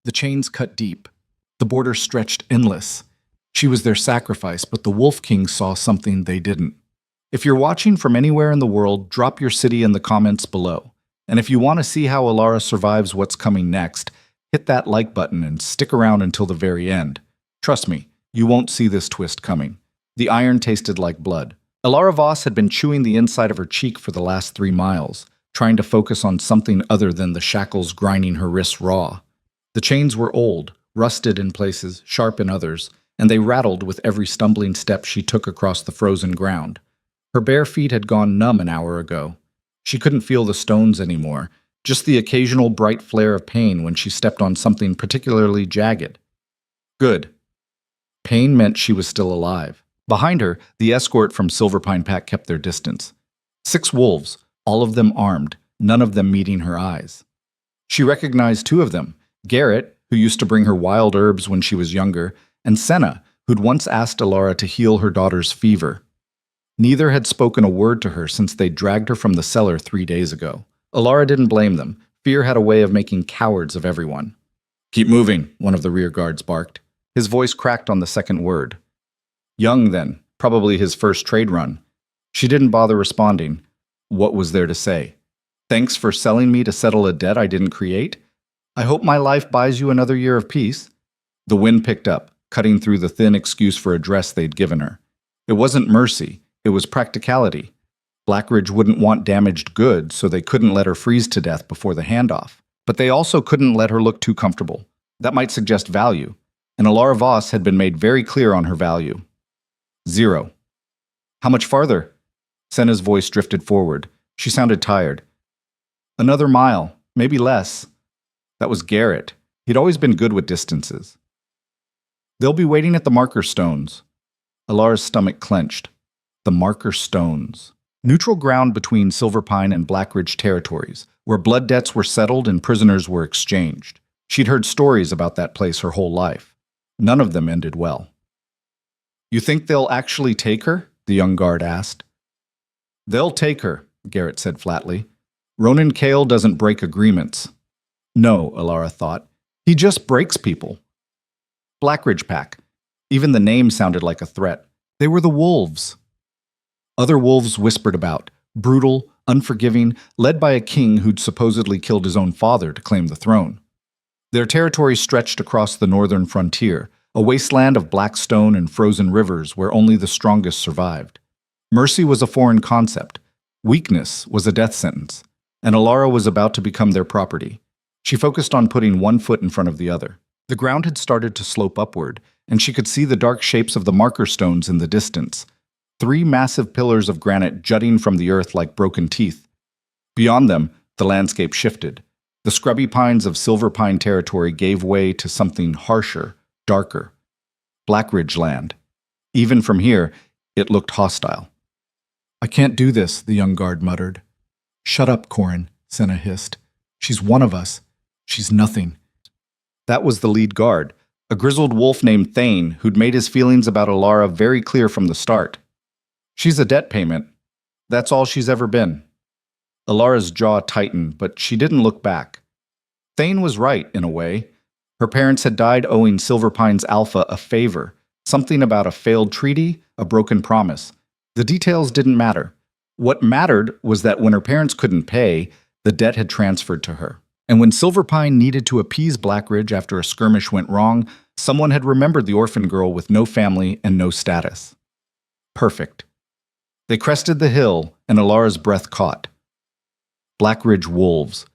The chains cut deep. The border stretched endless. She was their sacrifice, but the Wolf King saw something they didn't. If you're watching from anywhere in the world, drop your city in the comments below. And if you want to see how Alara survives what's coming next, hit that like button and stick around until the very end. Trust me, you won't see this twist coming. The iron tasted like blood. Alara Voss had been chewing the inside of her cheek for the last 3 miles, trying to focus on something other than the shackles grinding her wrists raw. The chains were old, rusted in places, sharp in others, and they rattled with every stumbling step she took across the frozen ground. Her bare feet had gone numb an hour ago. She couldn't feel the stones anymore, just the occasional bright flare of pain when she stepped on something particularly jagged. Good. Pain meant she was still alive. Behind her, the escort from Silverpine Pack kept their distance. 6 wolves, all of them armed, none of them meeting her eyes. She recognized 2 of them, Garrett, who used to bring her wild herbs when she was younger, and Senna, who'd once asked Alara to heal her daughter's fever. Neither had spoken a word to her since they dragged her from the cellar 3 days ago. Alara didn't blame them. Fear had a way of making cowards of everyone. "Keep moving," one of the rear guards barked. His voice cracked on the second word. Young, then, probably his first trade run. She didn't bother responding. What was there to say? Thanks for selling me to settle a debt I didn't create? I hope my life buys you another year of peace. The wind picked up, cutting through the thin excuse for address they'd given her. It wasn't mercy, it was practicality. Blackridge wouldn't want damaged goods, so they couldn't let her freeze to death before the handoff. But they also couldn't let her look too comfortable. That might suggest value, and Alara Voss had been made very clear on her value. 0. How much farther? Senna's voice drifted forward. She sounded tired. Another mile, maybe less. That was Garrett. He'd always been good with distances. They'll be waiting at the marker stones. Alara's stomach clenched. The marker stones. Neutral ground between Silverpine and Blackridge territories, where blood debts were settled and prisoners were exchanged. She'd heard stories about that place her whole life. None of them ended well. You think they'll actually take her? The young guard asked. They'll take her, Garrett said flatly. Ronan Kale doesn't break agreements. No, Alara thought. He just breaks people. Blackridge Pack. Even the name sounded like a threat. They were the wolves. Other wolves whispered about, brutal, unforgiving, led by a king who'd supposedly killed his own father to claim the throne. Their territory stretched across the northern frontier, a wasteland of black stone and frozen rivers where only the strongest survived. Mercy was a foreign concept. Weakness was a death sentence, and Alara was about to become their property. She focused on putting one foot in front of the other. The ground had started to slope upward, and she could see the dark shapes of the marker stones in the distance. 3 massive pillars of granite jutting from the earth like broken teeth. Beyond them, the landscape shifted. The scrubby pines of Silverpine territory gave way to something harsher, darker. Blackridge land. Even from here, it looked hostile. I can't do this, the young guard muttered. Shut up, Corin, Senna hissed. She's one of us. She's nothing. That was the lead guard, a grizzled wolf named Thane who'd made his feelings about Alara very clear from the start. She's a debt payment. That's all she's ever been. Alara's jaw tightened, but she didn't look back. Thane was right, in a way. Her parents had died owing Silverpine's Alpha a favor, something about a failed treaty, a broken promise. The details didn't matter. What mattered was that when her parents couldn't pay, the debt had transferred to her. And when Silverpine needed to appease Blackridge after a skirmish went wrong, someone had remembered the orphan girl with no family and no status. Perfect. They crested the hill, and Alara's breath caught. Blackridge wolves.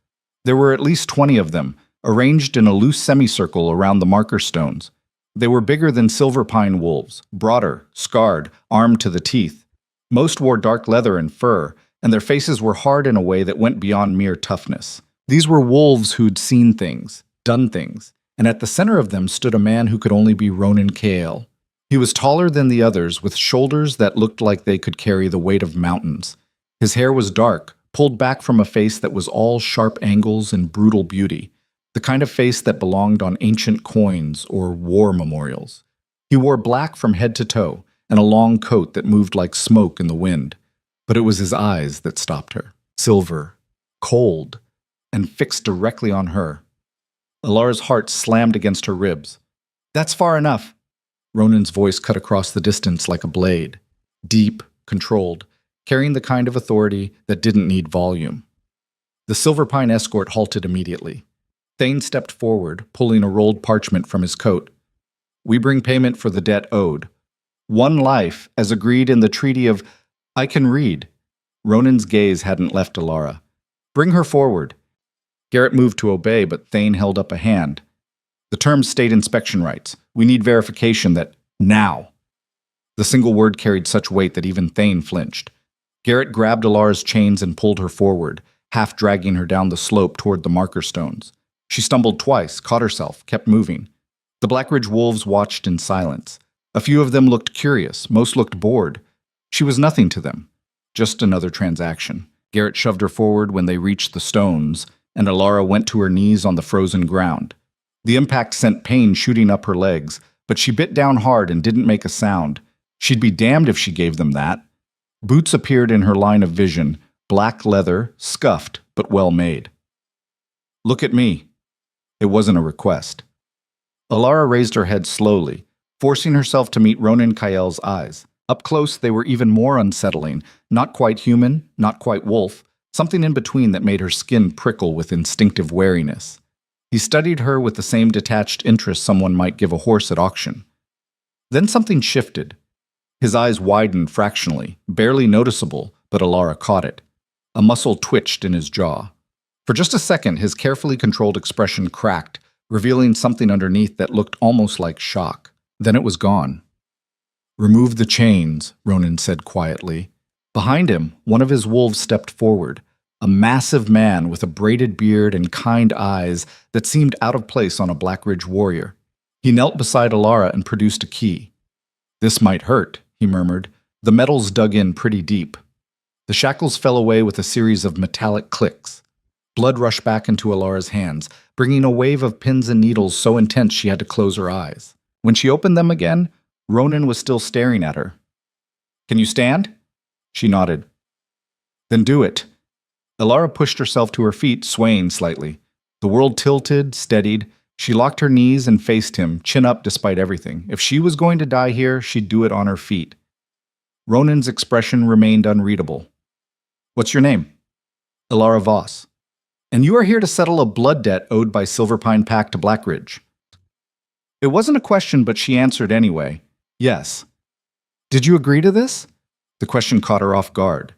There were at least 20 of them, arranged in a loose semicircle around the marker stones. They were bigger than Silverpine wolves, broader, scarred, armed to the teeth. Most wore dark leather and fur, and their faces were hard in a way that went beyond mere toughness. These were wolves who'd seen things, done things, and at the center of them stood a man who could only be Ronan Kale. He was taller than the others, with shoulders that looked like they could carry the weight of mountains. His hair was dark, pulled back from a face that was all sharp angles and brutal beauty, the kind of face that belonged on ancient coins or war memorials. He wore black from head to toe, and a long coat that moved like smoke in the wind. But it was his eyes that stopped her, silver, cold, and fixed directly on her. Alara's heart slammed against her ribs. That's far enough. Ronan's voice cut across the distance like a blade. Deep, controlled, carrying the kind of authority that didn't need volume. The Silver Pine escort halted immediately. Thane stepped forward, pulling a rolled parchment from his coat. We bring payment for the debt owed. 1 life, as agreed in the Treaty of... I can read. Ronan's gaze hadn't left Alara. Bring her forward. Garrett moved to obey, but Thane held up a hand. The terms state inspection rights. We need verification that... now. The single word carried such weight that even Thane flinched. Garrett grabbed Alara's chains and pulled her forward, half dragging her down the slope toward the marker stones. She stumbled twice, caught herself, kept moving. The Blackridge wolves watched in silence. A few of them looked curious, most looked bored. She was nothing to them. Just another transaction. Garrett shoved her forward when they reached the stones, and Alara went to her knees on the frozen ground. The impact sent pain shooting up her legs, but she bit down hard and didn't make a sound. She'd be damned if she gave them that. Boots appeared in her line of vision, black leather, scuffed, but well made. Look at me. It wasn't a request. Alara raised her head slowly, forcing herself to meet Ronan Kael's eyes. Up close, they were even more unsettling, not quite human, not quite wolf, something in between that made her skin prickle with instinctive wariness. He studied her with the same detached interest someone might give a horse at auction. Then something shifted. His eyes widened fractionally, barely noticeable, but Alara caught it. A muscle twitched in his jaw. For just a second, his carefully controlled expression cracked, revealing something underneath that looked almost like shock. Then it was gone. Remove the chains, Ronan said quietly. Behind him, one of his wolves stepped forward, a massive man with a braided beard and kind eyes that seemed out of place on a Blackridge warrior. He knelt beside Alara and produced a key. This might hurt, he murmured. The metals dug in pretty deep. The shackles fell away with a series of metallic clicks. Blood rushed back into Alara's hands, bringing a wave of pins and needles so intense she had to close her eyes. When she opened them again, Ronan was still staring at her. Can you stand? She nodded. Then do it. Alara pushed herself to her feet, swaying slightly. The world tilted, steadied. She locked her knees and faced him, chin up despite everything. If she was going to die here, she'd do it on her feet. Ronan's expression remained unreadable. What's your name? Alara Voss. And you are here to settle a blood debt owed by Silverpine Pack to Blackridge. It wasn't a question, but she answered anyway. Yes. Did you agree to this? The question caught her off guard.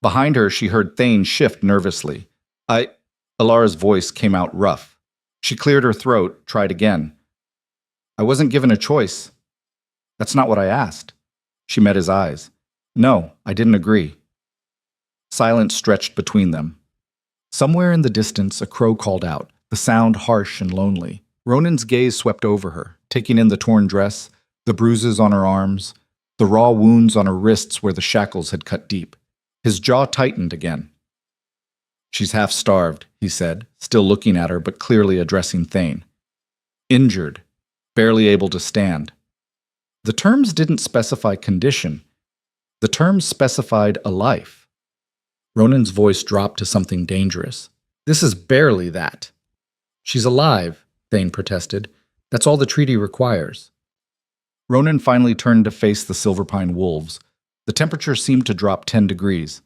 Behind her, she heard Thane shift nervously. Alara's voice came out rough. She cleared her throat, tried again. I wasn't given a choice. That's not what I asked. She met his eyes. No, I didn't agree. Silence stretched between them. Somewhere in the distance, a crow called out, the sound harsh and lonely. Ronan's gaze swept over her, taking in the torn dress, the bruises on her arms, the raw wounds on her wrists where the shackles had cut deep. His jaw tightened again. She's half starved, he said, still looking at her but clearly addressing Thane. Injured, barely able to stand. The terms didn't specify condition. The terms specified a life. Ronan's voice dropped to something dangerous. This is barely that. She's alive, Thane protested. That's all the treaty requires. Ronan finally turned to face the Silverpine wolves. The temperature seemed to drop 10 degrees.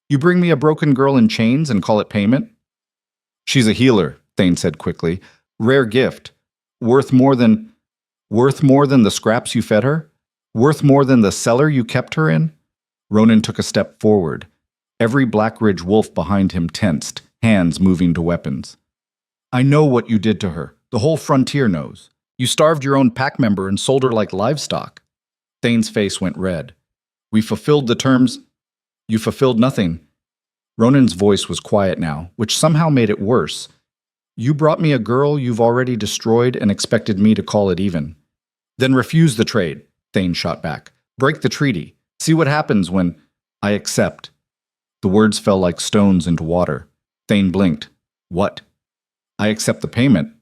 You bring me a broken girl in chains and call it payment? She's a healer, Thane said quickly. Rare gift. Worth more than the scraps you fed her? Worth more than the cellar you kept her in? Ronan took a step forward. Every Blackridge wolf behind him tensed, hands moving to weapons. I know what you did to her. The whole frontier knows. You starved your own pack member and sold her like livestock. Thane's face went red. We fulfilled the terms. You fulfilled nothing. Ronan's voice was quiet now, which somehow made it worse. You brought me a girl you've already destroyed and expected me to call it even. Then refuse the trade, Thane shot back. Break the treaty. See what happens when... I accept. The words fell like stones into water. Thane blinked. What? I accept the payment.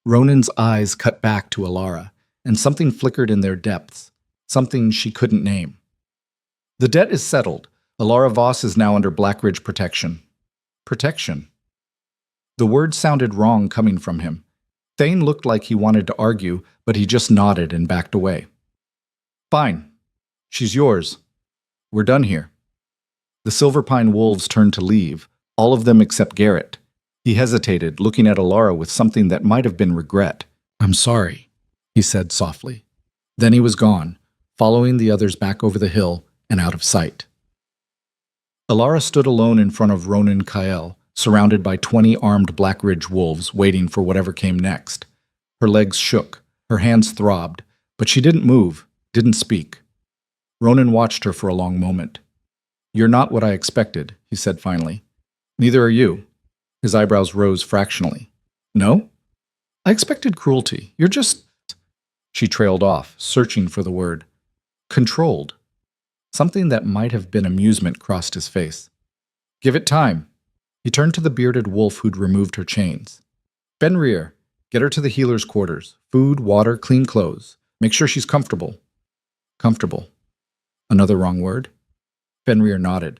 Ronan's eyes cut back to Alara, and something flickered in their depths, something she couldn't name. The debt is settled. Alara Voss is now under Blackridge protection. Protection. The word sounded wrong coming from him. Thane looked like he wanted to argue, but he just nodded and backed away. Fine. She's yours. We're done here. The Silverpine wolves turned to leave, all of them except Garrett. He hesitated, looking at Alara with something that might have been regret. I'm sorry, he said softly. Then he was gone, following the others back over the hill and out of sight. Alara stood alone in front of Ronan Kael, surrounded by 20 armed Blackridge wolves waiting for whatever came next. Her legs shook, her hands throbbed, but she didn't move, didn't speak. Ronan watched her for a long moment. You're not what I expected, he said finally. Neither are you. His eyebrows rose fractionally. No? I expected cruelty. You're just... She trailed off, searching for the word. Controlled. Something that might have been amusement crossed his face. Give it time. He turned to the bearded wolf who'd removed her chains. Fenrir, get her to the healer's quarters. Food, water, clean clothes. Make sure she's comfortable. Comfortable. Another wrong word? Fenrir nodded.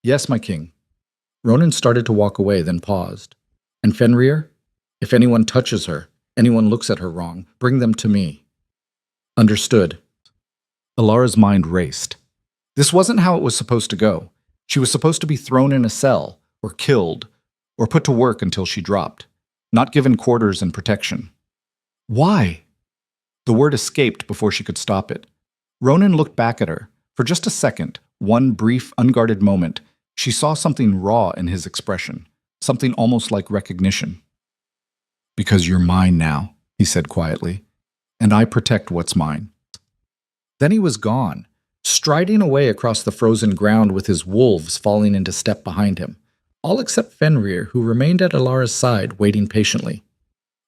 Yes, my king. Ronan started to walk away, then paused. And Fenrir? If anyone touches her, anyone looks at her wrong, bring them to me. Understood. Alara's mind raced. This wasn't how it was supposed to go. She was supposed to be thrown in a cell, or killed, or put to work until she dropped, not given quarters and protection. Why? The word escaped before she could stop it. Ronan looked back at her. For just a second, one brief, unguarded moment, she saw something raw in his expression, something almost like recognition. Because you're mine now, he said quietly, and I protect what's mine. Then he was gone, striding away across the frozen ground with his wolves falling into step behind him, all except Fenrir, who remained at Alara's side, waiting patiently.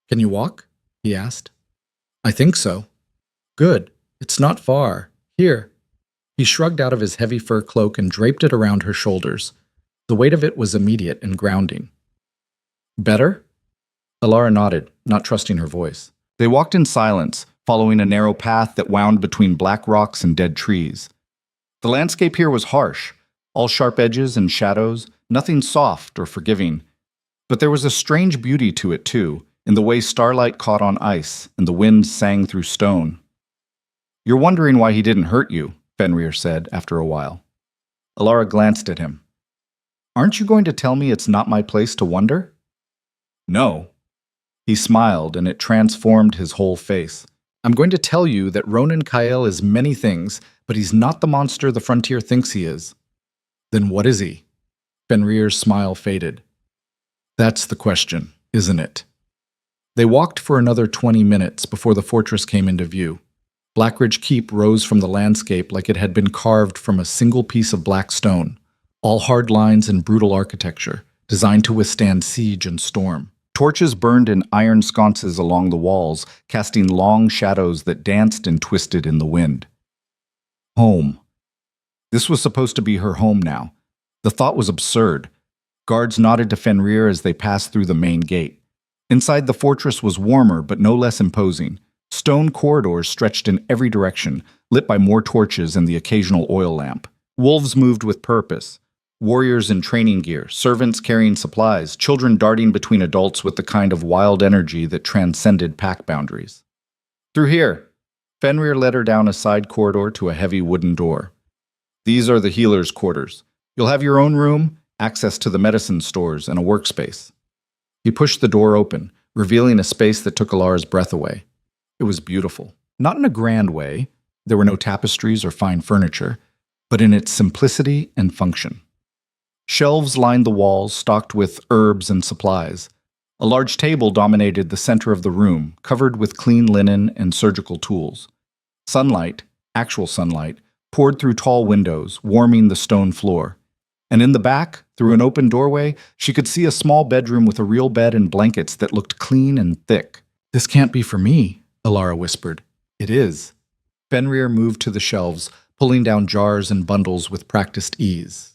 Can you walk? He asked. I think so. Good. It's not far. Here. He shrugged out of his heavy fur cloak and draped it around her shoulders. The weight of it was immediate and grounding. Better? Alara nodded, not trusting her voice. They walked in silence, following a narrow path that wound between black rocks and dead trees. The landscape here was harsh, all sharp edges and shadows, nothing soft or forgiving. But there was a strange beauty to it, too, in the way starlight caught on ice and the wind sang through stone. You're wondering why he didn't hurt you, Fenrir said after a while. Alara glanced at him. Aren't you going to tell me it's not my place to wonder? No. He smiled, and it transformed his whole face. I'm going to tell you that Ronan Kael is many things, but he's not the monster the frontier thinks he is. Then what is he? Fenrir's smile faded. That's the question, isn't it? They walked for another 20 minutes before the fortress came into view. Blackridge Keep rose from the landscape like it had been carved from a single piece of black stone, all hard lines and brutal architecture, designed to withstand siege and storm. Torches burned in iron sconces along the walls, casting long shadows that danced and twisted in the wind. Home. This was supposed to be her home now. The thought was absurd. Guards nodded to Fenrir as they passed through the main gate. Inside the fortress was warmer but no less imposing. Stone corridors stretched in every direction, lit by more torches and the occasional oil lamp. Wolves moved with purpose. Warriors in training gear, servants carrying supplies, children darting between adults with the kind of wild energy that transcended pack boundaries. Through here, Fenrir led her down a side corridor to a heavy wooden door. These are the healer's quarters. You'll have your own room, access to the medicine stores, and a workspace. He pushed the door open, revealing a space that took Alara's breath away. It was beautiful. Not in a grand way, there were no tapestries or fine furniture, but in its simplicity and function. Shelves lined the walls, stocked with herbs and supplies. A large table dominated the center of the room, covered with clean linen and surgical tools. Sunlight, actual sunlight, poured through tall windows, warming the stone floor. And in the back, through an open doorway, she could see a small bedroom with a real bed and blankets that looked clean and thick. This can't be for me, Alara whispered. It is. Fenrir moved to the shelves, pulling down jars and bundles with practiced ease.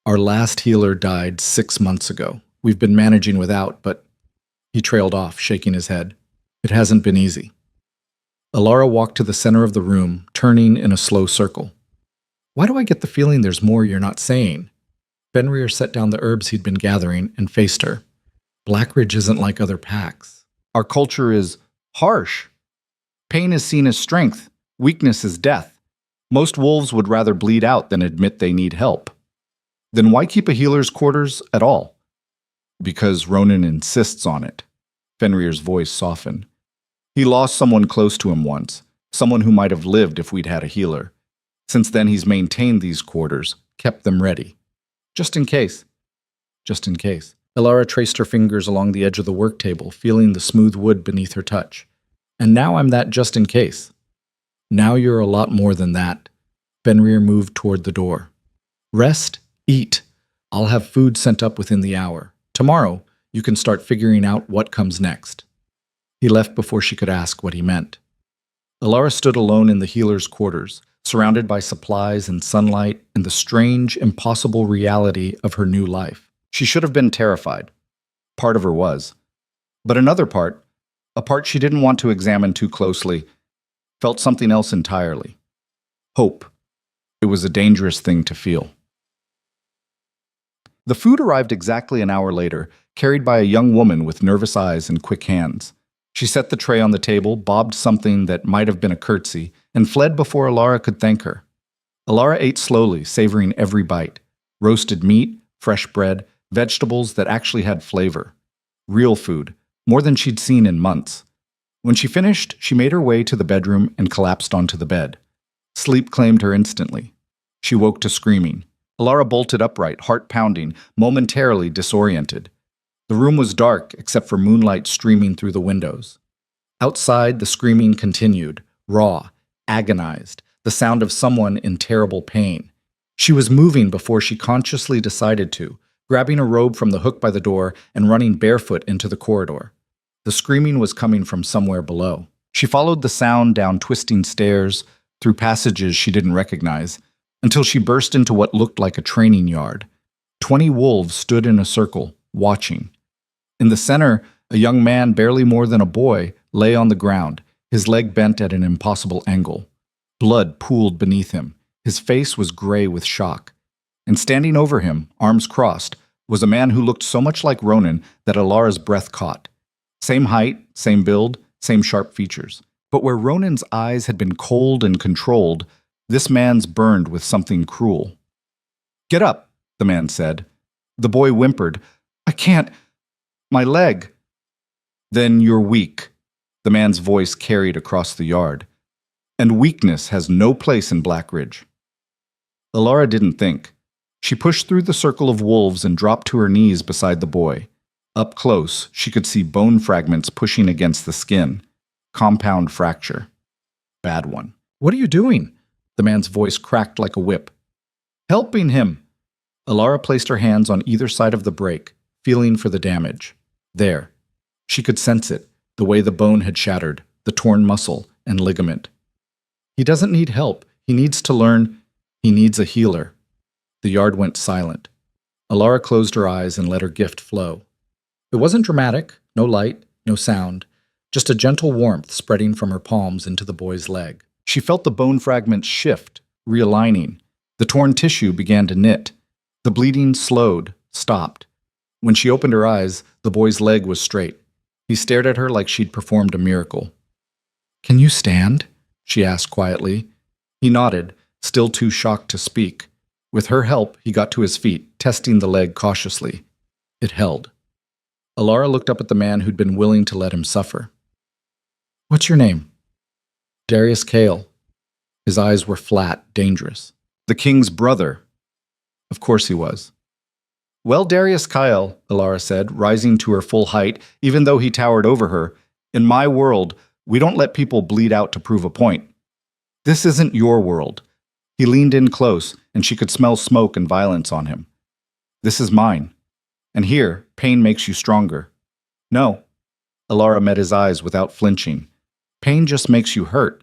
Our last healer died 6 months ago. We've been managing without, but... He trailed off, shaking his head. It hasn't been easy. Alara walked to the center of the room, turning in a slow circle. Why do I get the feeling there's more you're not saying? Fenrir set down the herbs he'd been gathering and faced her. Blackridge isn't like other packs. Our culture is harsh. Pain is seen as strength, weakness is death. Most wolves would rather bleed out than admit they need help. Then why keep a healer's quarters at all? Because Ronan insists on it. Fenrir's voice softened. He lost someone close to him once, someone who might have lived if we'd had a healer. Since then, he's maintained these quarters, kept them ready. Just in case. Just in case. Elara traced her fingers along the edge of the work table, feeling the smooth wood beneath her touch. And now I'm that just in case. Now you're a lot more than that. Fenrir moved toward the door. Rest, eat. I'll have food sent up within the hour. Tomorrow, you can start figuring out what comes next. He left before she could ask what he meant. Elara stood alone in the healer's quarters, surrounded by supplies and sunlight and the strange, impossible reality of her new life. She should have been terrified. Part of her was. But another part, a part she didn't want to examine too closely, felt something else entirely. Hope. It was a dangerous thing to feel. The food arrived exactly an hour later, carried by a young woman with nervous eyes and quick hands. She set the tray on the table, bobbed something that might have been a curtsy, and fled before Elara could thank her. Elara ate slowly, savoring every bite. Roasted meat, fresh bread, vegetables that actually had flavor. Real food, more than she'd seen in months. When she finished, she made her way to the bedroom and collapsed onto the bed. Sleep claimed her instantly. She woke to screaming. Elara bolted upright, heart pounding, momentarily disoriented. The room was dark except for moonlight streaming through the windows. Outside, the screaming continued, raw, agonized, the sound of someone in terrible pain. She was moving before she consciously decided to, grabbing a robe from the hook by the door and running barefoot into the corridor. The screaming was coming from somewhere below. She followed the sound down twisting stairs, through passages she didn't recognize, until she burst into what looked like a training yard. 20 wolves stood in a circle, watching. In the center, a young man barely more than a boy lay on the ground, his leg bent at an impossible angle. Blood pooled beneath him. His face was gray with shock. And standing over him, arms crossed, was a man who looked so much like Ronan that Alara's breath caught. Same height, same build, same sharp features. But where Ronan's eyes had been cold and controlled, this man's burned with something cruel. "Get up," the man said. The boy whimpered, "I can't. My leg." "Then you're weak," the man's voice carried across the yard. "And weakness has no place in Blackridge." Elara didn't think. She pushed through the circle of wolves and dropped to her knees beside the boy. Up close, she could see bone fragments pushing against the skin. Compound fracture. Bad one. "What are you doing?" The man's voice cracked like a whip. "Helping him." Elara placed her hands on either side of the break, feeling for the damage. There. She could sense it, the way the bone had shattered, the torn muscle and ligament. "He doesn't need help. He needs to learn. He needs a healer." The yard went silent. Elara closed her eyes and let her gift flow. It wasn't dramatic, no light, no sound, just a gentle warmth spreading from her palms into the boy's leg. She felt the bone fragments shift, realigning. The torn tissue began to knit. The bleeding slowed, stopped. When she opened her eyes, the boy's leg was straight. He stared at her like she'd performed a miracle. "Can you stand?" she asked quietly. He nodded, still too shocked to speak. With her help, he got to his feet, testing the leg cautiously. It held. Elara looked up at the man who'd been willing to let him suffer. "What's your name?" "Darius Kale." His eyes were flat, dangerous. "The king's brother." Of course he was. "Well, Darius Kyle," Elara said, rising to her full height, even though he towered over her, "in my world, we don't let people bleed out to prove a point. This isn't your world." He leaned in close, and she could smell smoke and violence on him. "This is mine. And here, pain makes you stronger." "No." Elara met his eyes without flinching. "Pain just makes you hurt."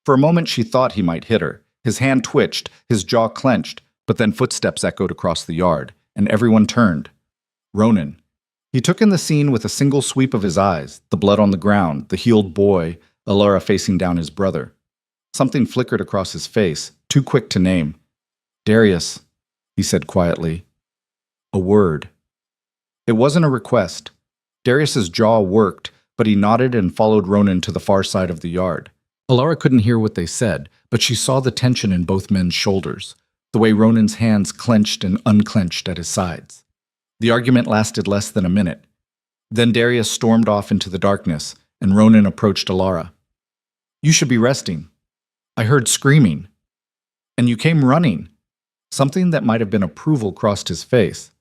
For a moment she thought he might hit her. His hand twitched, his jaw clenched, but then footsteps echoed across the yard, and everyone turned. Ronan. He took in the scene with a single sweep of his eyes, the blood on the ground, the healed boy, Elara facing down his brother. Something flickered across his face, too quick to name. "Darius," he said quietly. A word. It wasn't a request. Darius's jaw worked, but he nodded and followed Ronan to the far side of the yard. Alara couldn't hear what they said, but she saw the tension in both men's shoulders, the way Ronan's hands clenched and unclenched at his sides. The argument lasted less than a minute. Then Darius stormed off into the darkness, and Ronan approached Alara. "You should be resting. I heard screaming. And you came running." Something that might have been approval crossed his face.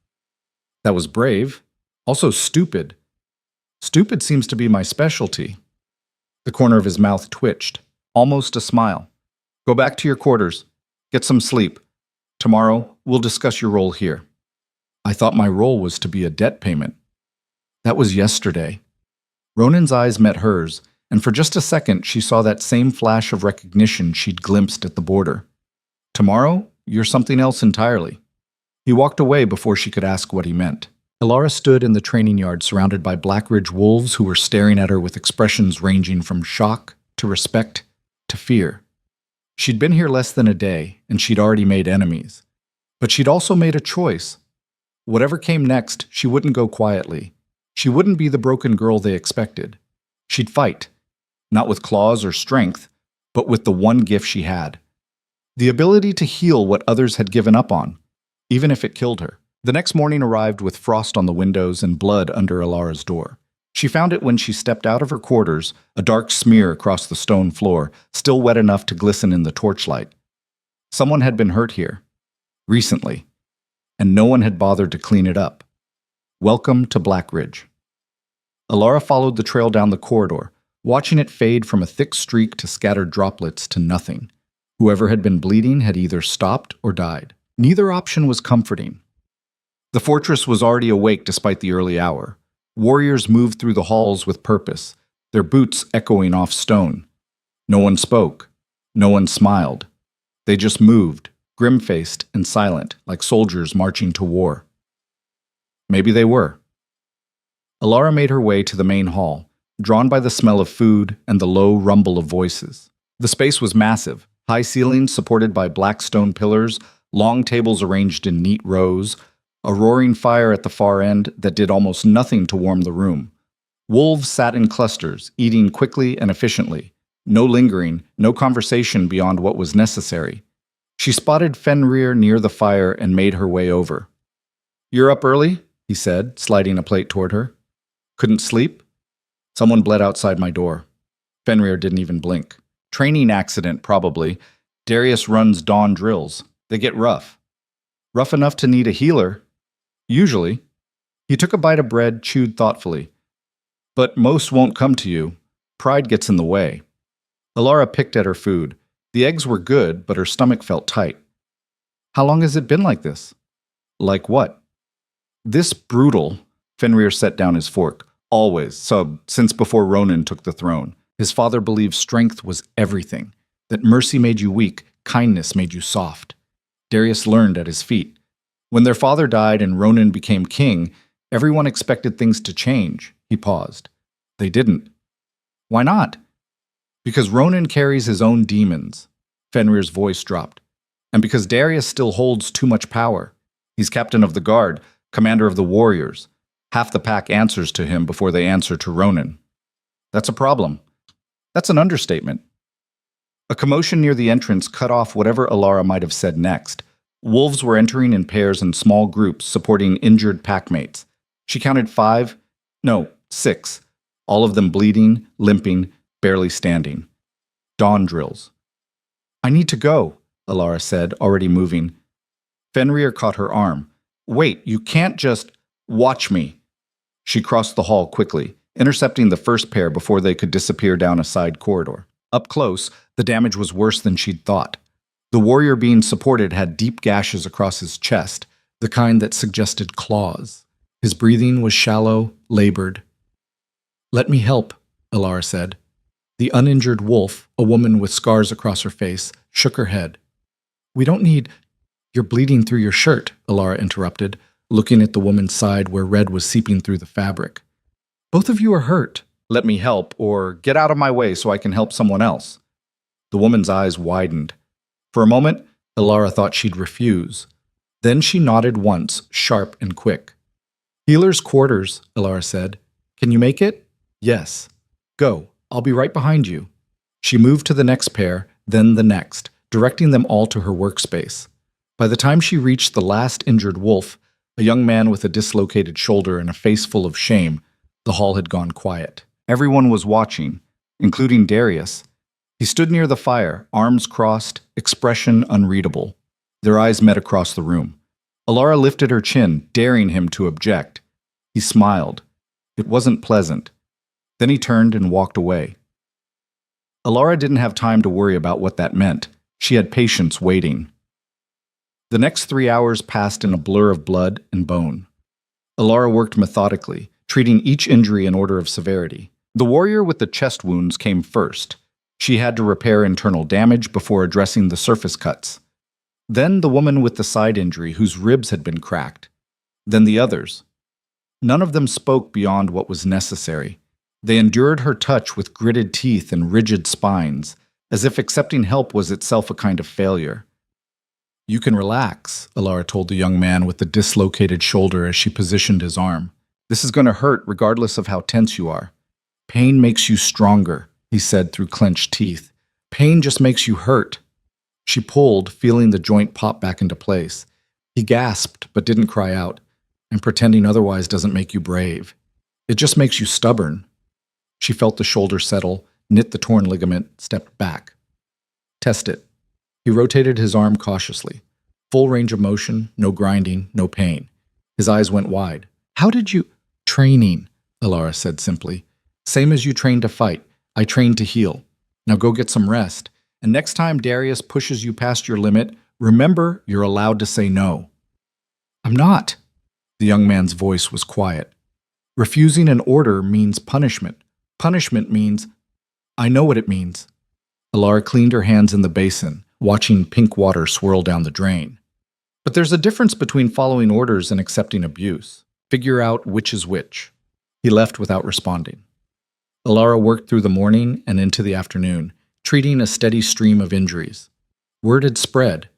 "That was brave. Also stupid. Stupid seems to be my specialty." The corner of his mouth twitched, almost a smile. "Go back to your quarters. Get some sleep. Tomorrow, we'll discuss your role here." "I thought my role was to be a debt payment." "That was yesterday." Ronan's eyes met hers, and for just a second she saw that same flash of recognition she'd glimpsed at the border. "Tomorrow, you're something else entirely." He walked away before she could ask what he meant. Alara stood in the training yard surrounded by Blackridge wolves who were staring at her with expressions ranging from shock to respect to fear. She'd been here less than a day, and she'd already made enemies. But she'd also made a choice. Whatever came next, she wouldn't go quietly. She wouldn't be the broken girl they expected. She'd fight, not with claws or strength, but with the one gift she had. The ability to heal what others had given up on, even if it killed her. The next morning arrived with frost on the windows and blood under Alara's door. She found it when she stepped out of her quarters, a dark smear across the stone floor, still wet enough to glisten in the torchlight. Someone had been hurt here, recently, and no one had bothered to clean it up. Welcome to Blackridge. Alara followed the trail down the corridor, watching it fade from a thick streak to scattered droplets to nothing. Whoever had been bleeding had either stopped or died. Neither option was comforting. The fortress was already awake despite the early hour. Warriors moved through the halls with purpose, their boots echoing off stone. No one spoke. No one smiled. They just moved, grim-faced and silent, like soldiers marching to war. Maybe they were. Alara made her way to the main hall, drawn by the smell of food and the low rumble of voices. The space was massive, high ceilings supported by black stone pillars, long tables arranged in neat rows, a roaring fire at the far end that did almost nothing to warm the room. Wolves sat in clusters, eating quickly and efficiently. No lingering, no conversation beyond what was necessary. She spotted Fenrir near the fire and made her way over. "You're up early?" he said, sliding a plate toward her. "Couldn't sleep?" "Someone bled outside my door." Fenrir didn't even blink. "Training accident, probably. Darius runs dawn drills. They get rough. Rough enough to need a healer. Usually." He took a bite of bread, chewed thoughtfully. "But most won't come to you. Pride gets in the way." Alara picked at her food. The eggs were good, but her stomach felt tight. "How long has it been like this?" "Like what?" "This brutal." Fenrir set down his fork. "Always, since before Ronan took the throne. His father believed strength was everything, that mercy made you weak, kindness made you soft. Darius learned at his feet. When their father died and Ronan became king, everyone expected things to change." He paused. "They didn't." "Why not?" "Because Ronan carries his own demons." Fenrir's voice dropped. "And because Darius still holds too much power. He's captain of the guard, commander of the warriors. Half the pack answers to him before they answer to Ronan. That's a problem." "That's an understatement." A commotion near the entrance cut off whatever Alara might have said next. Wolves were entering in pairs and small groups, supporting injured packmates. She counted 6, all of them bleeding, limping, barely standing. Dawn drills. "I need to go," Alara said, already moving. Fenrir caught her arm. "Wait, you can't just watch me." She crossed the hall quickly, intercepting the first pair before they could disappear down a side corridor. Up close, the damage was worse than she'd thought. The warrior being supported had deep gashes across his chest, the kind that suggested claws. His breathing was shallow, labored. "Let me help," Alara said. The uninjured wolf, a woman with scars across her face, shook her head. "We don't need—" "You're bleeding through your shirt," Alara interrupted, looking at the woman's side where red was seeping through the fabric. "Both of you are hurt. Let me help, or get out of my way so I can help someone else." The woman's eyes widened. For a moment, Alara thought she'd refuse. Then she nodded once, sharp and quick. "Healer's quarters," Alara said. "Can you make it?" Yes. Go. I'll be right behind you. She moved to the next pair, then the next, directing them all to her workspace. By the time she reached the last injured wolf, a young man with a dislocated shoulder and a face full of shame, the hall had gone quiet. Everyone was watching, including Darius. He stood near the fire, arms crossed, expression unreadable. Their eyes met across the room. Alara lifted her chin, daring him to object. He smiled. It wasn't pleasant. Then he turned and walked away. Alara didn't have time to worry about what that meant. She had patience waiting. The next 3 hours passed in a blur of blood and bone. Alara worked methodically, treating each injury in order of severity. The warrior with the chest wounds came first. She had to repair internal damage before addressing the surface cuts. Then the woman with the side injury whose ribs had been cracked. Then the others. None of them spoke beyond what was necessary. They endured her touch with gritted teeth and rigid spines, as if accepting help was itself a kind of failure. You can relax, Alara told the young man with the dislocated shoulder as she positioned his arm. This is going to hurt regardless of how tense you are. Pain makes you stronger, he said through clenched teeth. Pain just makes you hurt. She pulled, feeling the joint pop back into place. He gasped, but didn't cry out, and pretending otherwise doesn't make you brave. It just makes you stubborn. She felt the shoulder settle, knit the torn ligament, stepped back. Test it. He rotated his arm cautiously. Full range of motion, no grinding, no pain. His eyes went wide. How did you— Training, Alara said simply. Same as you trained to fight. I trained to heal. Now go get some rest. And next time Darius pushes you past your limit, remember you're allowed to say no. I'm not. The young man's voice was quiet. Refusing an order means punishment. Punishment means— I know what it means. Alara cleaned her hands in the basin, watching pink water swirl down the drain. But there's a difference between following orders and accepting abuse. Figure out which is which. He left without responding. Alara worked through the morning and into the afternoon, treating a steady stream of injuries. Word had spread.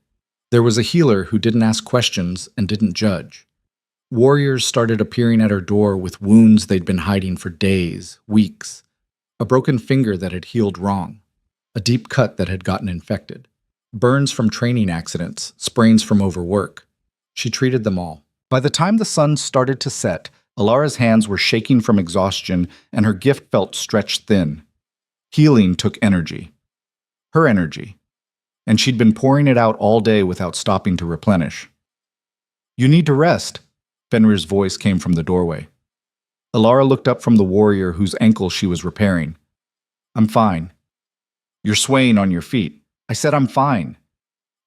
There was a healer who didn't ask questions and didn't judge. Warriors started appearing at her door with wounds they'd been hiding for days, weeks. A broken finger that had healed wrong. A deep cut that had gotten infected. Burns from training accidents, sprains from overwork. She treated them all. By the time the sun started to set, Alara's hands were shaking from exhaustion and her gift felt stretched thin. Healing took energy. Her energy. And she'd been pouring it out all day without stopping to replenish. You need to rest, Fenrir's voice came from the doorway. Alara looked up from the warrior whose ankle she was repairing. I'm fine. You're swaying on your feet. I said I'm fine.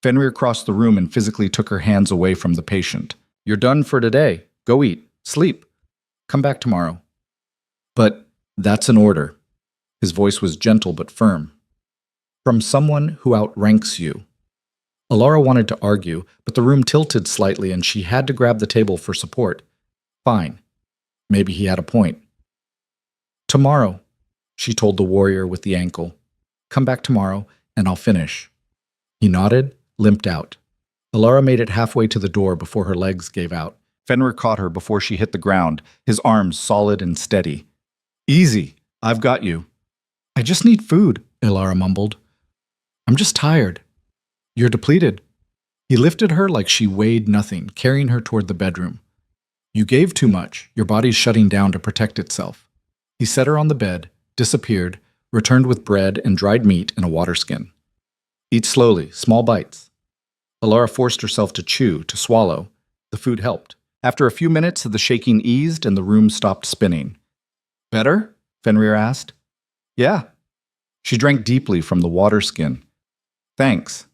Fenrir crossed the room and physically took her hands away from the patient. You're done for today. Go eat. Sleep. Come back tomorrow. But that's an order. His voice was gentle but firm. From someone who outranks you. Alara wanted to argue, but the room tilted slightly and she had to grab the table for support. Fine. Maybe he had a point. Tomorrow, she told the warrior with the ankle. Come back tomorrow, and I'll finish. He nodded, limped out. Alara made it halfway to the door before her legs gave out. Fenrir caught her before she hit the ground, his arms solid and steady. Easy, I've got you. I just need food, Alara mumbled. I'm just tired. You're depleted. He lifted her like she weighed nothing, carrying her toward the bedroom. You gave too much. Your body's shutting down to protect itself. He set her on the bed, disappeared, returned with bread and dried meat in a water skin. Eat slowly, small bites. Alara forced herself to chew, to swallow. The food helped. After a few minutes, the shaking eased and the room stopped spinning. Better? Fenrir asked. Yeah. She drank deeply from the water skin. Thanks.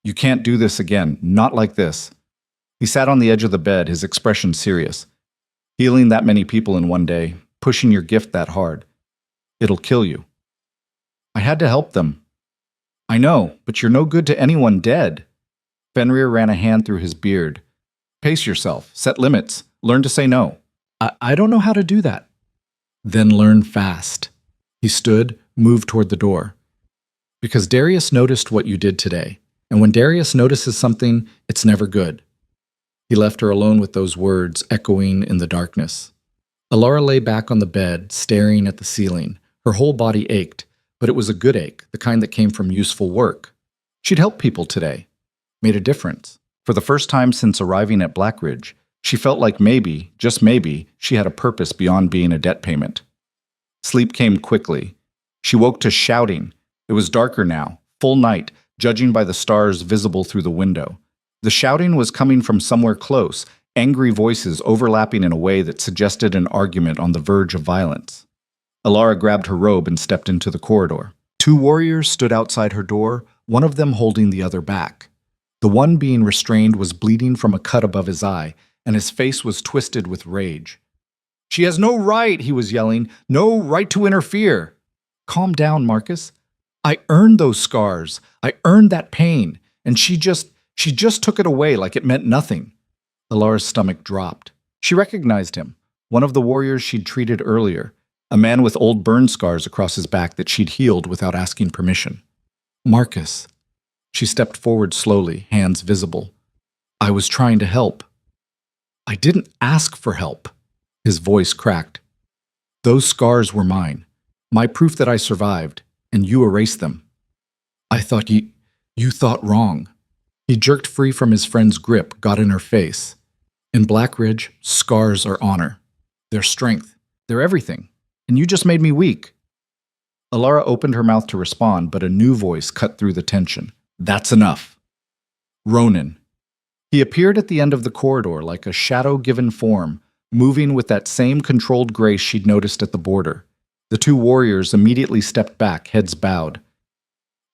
You can't do this again, not like this. He sat on the edge of the bed, his expression serious. Healing that many people in one day, pushing your gift that hard. It'll kill you. I had to help them. I know, but you're no good to anyone dead. Fenrir ran a hand through his beard. Pace yourself, set limits, learn to say no. I don't know how to do that. Then learn fast. He stood, moved toward the door. Because Darius noticed what you did today, and when Darius notices something, it's never good. He left her alone with those words echoing in the darkness. Alara lay back on the bed, staring at the ceiling. Her whole body ached, but it was a good ache, the kind that came from useful work. She'd helped people today, made a difference. For the first time since arriving at Blackridge, she felt like maybe, just maybe, she had a purpose beyond being a debt payment. Sleep came quickly. She woke to shouting. It was darker now, full night, judging by the stars visible through the window. The shouting was coming from somewhere close, angry voices overlapping in a way that suggested an argument on the verge of violence. Alara grabbed her robe and stepped into the corridor. 2 warriors stood outside her door, one of them holding the other back. The one being restrained was bleeding from a cut above his eye, and his face was twisted with rage. "She has no right," he was yelling, "no right to interfere." "Calm down, Marcus. I earned those scars. I earned that pain, and she just took it away like it meant nothing." Alara's stomach dropped. She recognized him, one of the warriors she'd treated earlier, a man with old burn scars across his back that she'd healed without asking permission. "Marcus." She stepped forward slowly, hands visible. "I was trying to help." "I didn't ask for help." His voice cracked. "Those scars were mine, my proof that I survived, and you erased them. I thought you thought wrong." He jerked free from his friend's grip, got in her face. "In Blackridge, scars are honor. They're strength. They're everything. And you just made me weak." Alara opened her mouth to respond, but a new voice cut through the tension. "That's enough." Ronan. He appeared at the end of the corridor like a shadow-given form, moving with that same controlled grace she'd noticed at the border. The 2 warriors immediately stepped back, heads bowed.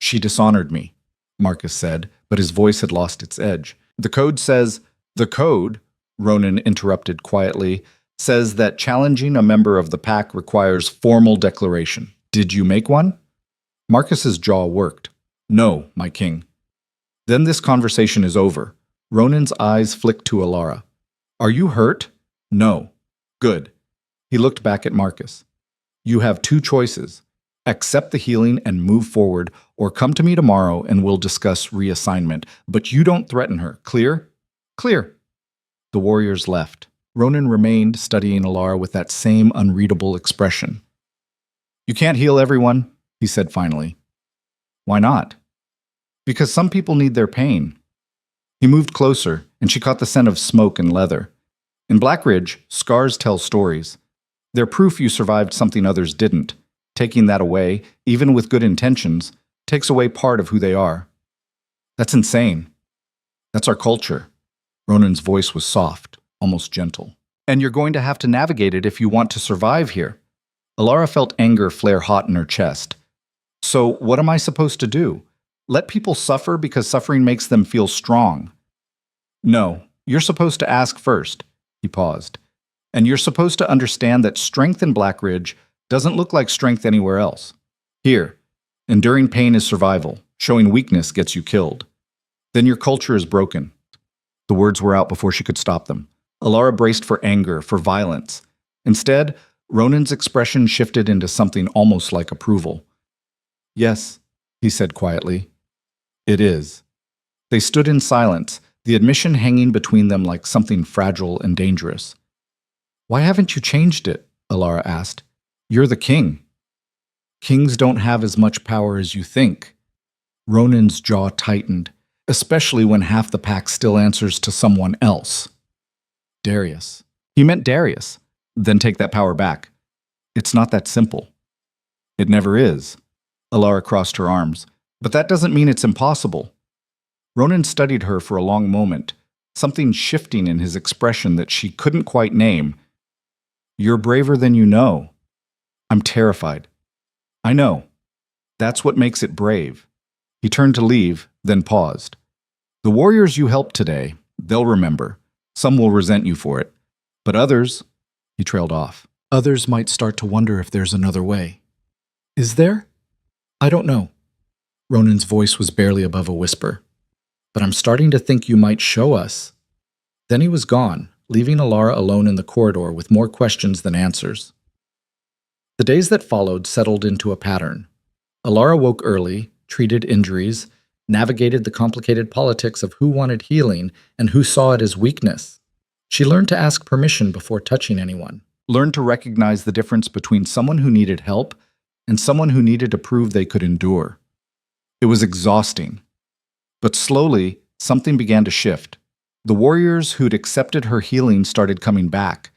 "She dishonored me," Marcus said, but his voice had lost its edge. "The code says—" "The code," Ronan interrupted quietly, "says that challenging a member of the pack requires formal declaration. Did you make one?" Marcus's jaw worked. "No, my king." "Then this conversation is over." Ronan's eyes flicked to Alara. "Are you hurt?" "No." "Good." He looked back at Marcus. "You have 2 choices. Accept the healing and move forward, or come to me tomorrow and we'll discuss reassignment. But you don't threaten her. Clear?" "Clear." The warriors left. Ronan remained, studying Alara with that same unreadable expression. "You can't heal everyone," he said finally. "Why not?" "Because some people need their pain." He moved closer, and she caught the scent of smoke and leather. "In Blackridge, scars tell stories. They're proof you survived something others didn't. Taking that away, even with good intentions, takes away part of who they are. That's insane. That's our culture." Ronan's voice was soft, almost gentle. "And you're going to have to navigate it if you want to survive here." Alara felt anger flare hot in her chest. "So what am I supposed to do? Let people suffer because suffering makes them feel strong?" "No, you're supposed to ask first." He paused. "And you're supposed to understand that strength in Blackridge doesn't look like strength anywhere else. Here, enduring pain is survival. Showing weakness gets you killed. Then your culture is broken." The words were out before she could stop them. Alara braced for anger, for violence. Instead, Ronan's expression shifted into something almost like approval. "Yes," he said quietly. "It is." They stood in silence, the admission hanging between them like something fragile and dangerous. "Why haven't you changed it?" Alara asked. "You're the king." "Kings don't have as much power as you think." Ronan's jaw tightened, especially when half the pack still answers to someone else. Darius. He meant Darius. Then take that power back. It's not that simple. It never is. Alara crossed her arms. But that doesn't mean it's impossible. Ronan studied her for a long moment, something shifting in his expression that she couldn't quite name. "You're braver than you know." "I'm terrified." "I know. That's what makes it brave." He turned to leave, then paused. "The warriors you helped today, they'll remember. Some will resent you for it. But others," he trailed off, "others might start to wonder if there's another way." "Is there?" "I don't know." Ronan's voice was barely above a whisper. "But I'm starting to think you might show us." Then he was gone, leaving Alara alone in the corridor with more questions than answers. The days that followed settled into a pattern. Alara woke early, treated injuries, navigated the complicated politics of who wanted healing and who saw it as weakness. She learned to ask permission before touching anyone. Learned to recognize the difference between someone who needed help and someone who needed to prove they could endure. It was exhausting. But slowly, something began to shift. The warriors who'd accepted her healing started coming back,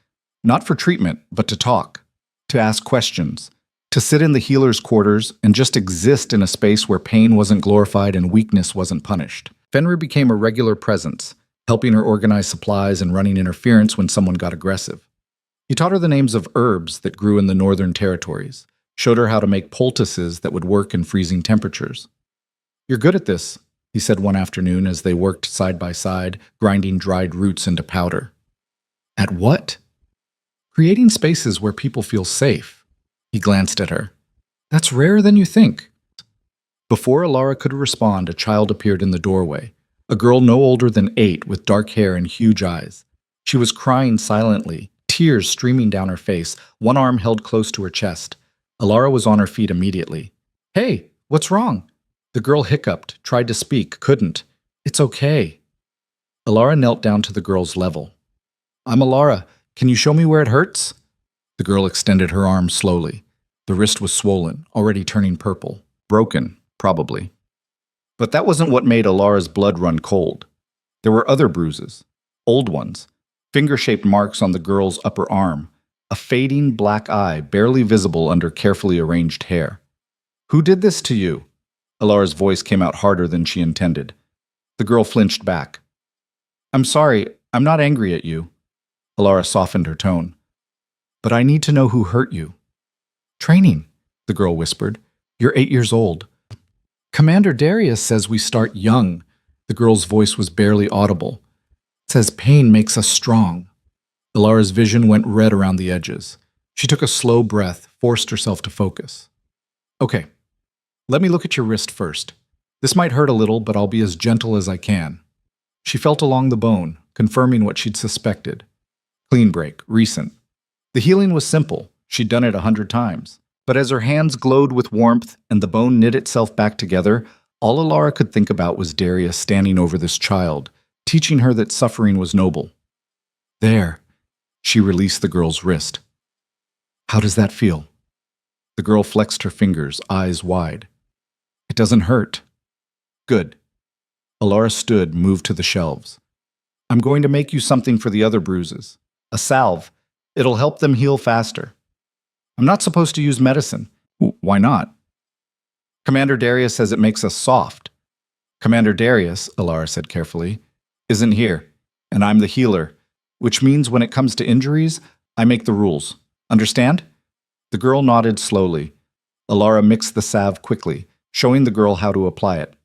not for treatment, but to talk, to ask questions, to sit in the healer's quarters and just exist in a space where pain wasn't glorified and weakness wasn't punished. Fenrir became a regular presence, helping her organize supplies and running interference when someone got aggressive. He taught her the names of herbs that grew in the northern territories, showed her how to make poultices that would work in freezing temperatures. "You're good at this," he said one afternoon as they worked side by side, grinding dried roots into powder. "At what?" "Creating spaces where people feel safe." He glanced at her. "That's rarer than you think." Before Alara could respond, a child appeared in the doorway, a girl no older than 8 with dark hair and huge eyes. She was crying silently, tears streaming down her face, one arm held close to her chest. Alara was on her feet immediately. "Hey, what's wrong?" The girl hiccuped, tried to speak, couldn't. "It's okay." Alara knelt down to the girl's level. "I'm Alara. Can you show me where it hurts?" The girl extended her arm slowly. The wrist was swollen, already turning purple. Broken, probably. But that wasn't what made Alara's blood run cold. There were other bruises. Old ones. Finger-shaped marks on the girl's upper arm. A fading black eye barely visible under carefully arranged hair. "Who did this to you?" Alara's voice came out harder than she intended. The girl flinched back. "I'm sorry, I'm not angry at you." Alara softened her tone. "But I need to know who hurt you." "Training," the girl whispered. "You're 8 years old." "Commander Darius says we start young." The girl's voice was barely audible. "Says pain makes us strong." Alara's vision went red around the edges. She took a slow breath, forced herself to focus. "Okay, let me look at your wrist first. This might hurt a little, but I'll be as gentle as I can." She felt along the bone, confirming what she'd suspected. Clean break, recent. The healing was simple. She'd done it 100 times. But as her hands glowed with warmth and the bone knit itself back together, all Alara could think about was Darius standing over this child, teaching her that suffering was noble. "There." She released the girl's wrist. "How does that feel?" The girl flexed her fingers, eyes wide. "It doesn't hurt." "Good." Alara stood, moved to the shelves. "I'm going to make you something for the other bruises. A salve. It'll help them heal faster." "I'm not supposed to use medicine." "Why not?" "Commander Darius says it makes us soft." "Commander Darius," Alara said carefully, "isn't here, and I'm the healer, which means when it comes to injuries, I make the rules. Understand?" The girl nodded slowly. Alara mixed the salve quickly, showing the girl how to apply it.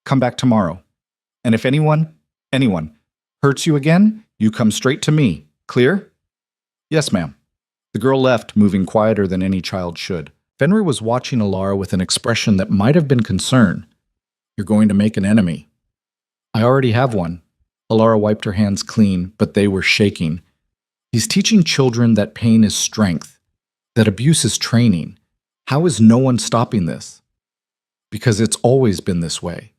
"Come back tomorrow. And if anyone hurts you again, you come straight to me. Clear?" "Yes, ma'am." The girl left, moving quieter than any child should. Fenrir was watching Alara with an expression that might have been concern. "You're going to make an enemy." "I already have one." Alara wiped her hands clean, but they were shaking. "He's teaching children that pain is strength, that abuse is training. How is no one stopping this?" "Because it's always been this way.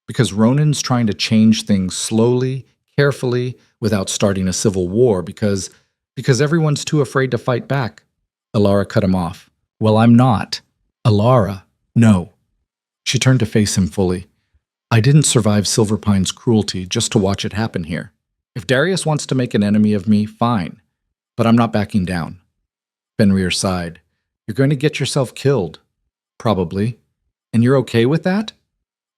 Because Ronin's trying to change things slowly, carefully, without starting a civil war, because everyone's too afraid to fight back." Alara cut him off. "Well, I'm not." "Alara, no." She turned to face him fully. "I didn't survive Silverpine's cruelty just to watch it happen here. If Darius wants to make an enemy of me, fine. But I'm not backing down." Fenrir sighed. "You're going to get yourself killed." "Probably. And you're okay with that?"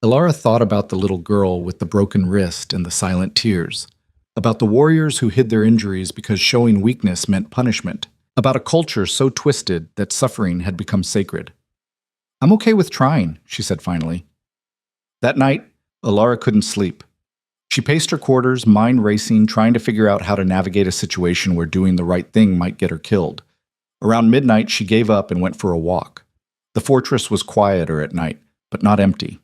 Alara thought about the little girl with the broken wrist and the silent tears. About the warriors who hid their injuries because showing weakness meant punishment. About a culture so twisted that suffering had become sacred. "I'm okay with trying," she said finally. That night, Alara couldn't sleep. She paced her quarters, mind racing, trying to figure out how to navigate a situation where doing the right thing might get her killed. Around midnight, she gave up and went for a walk. The fortress was quieter at night, but not empty.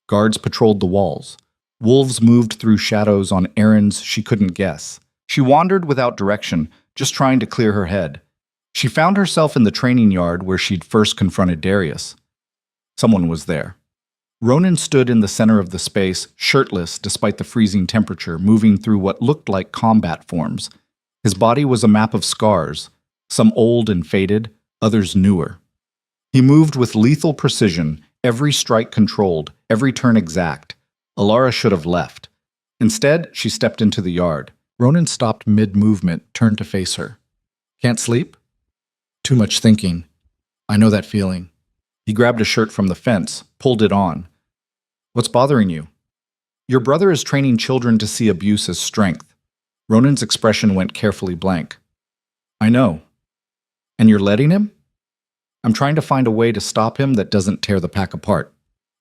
Guards patrolled the walls. Wolves moved through shadows on errands she couldn't guess. She wandered without direction, just trying to clear her head. She found herself in the training yard where she'd first confronted Darius. Someone was there. Ronin stood in the center of the space, shirtless despite the freezing temperature, moving through what looked like combat forms. His body was a map of scars, some old and faded, others newer. He moved with lethal precision, every strike controlled, every turn exact. Alara should have left. Instead, she stepped into the yard. Ronan stopped mid-movement, turned to face her. Can't sleep? Too much thinking. I know that feeling. He grabbed a shirt from the fence, pulled it on. What's bothering you? Your brother is training children to see abuse as strength. Ronan's expression went carefully blank. I know. And you're letting him? I'm trying to find a way to stop him that doesn't tear the pack apart.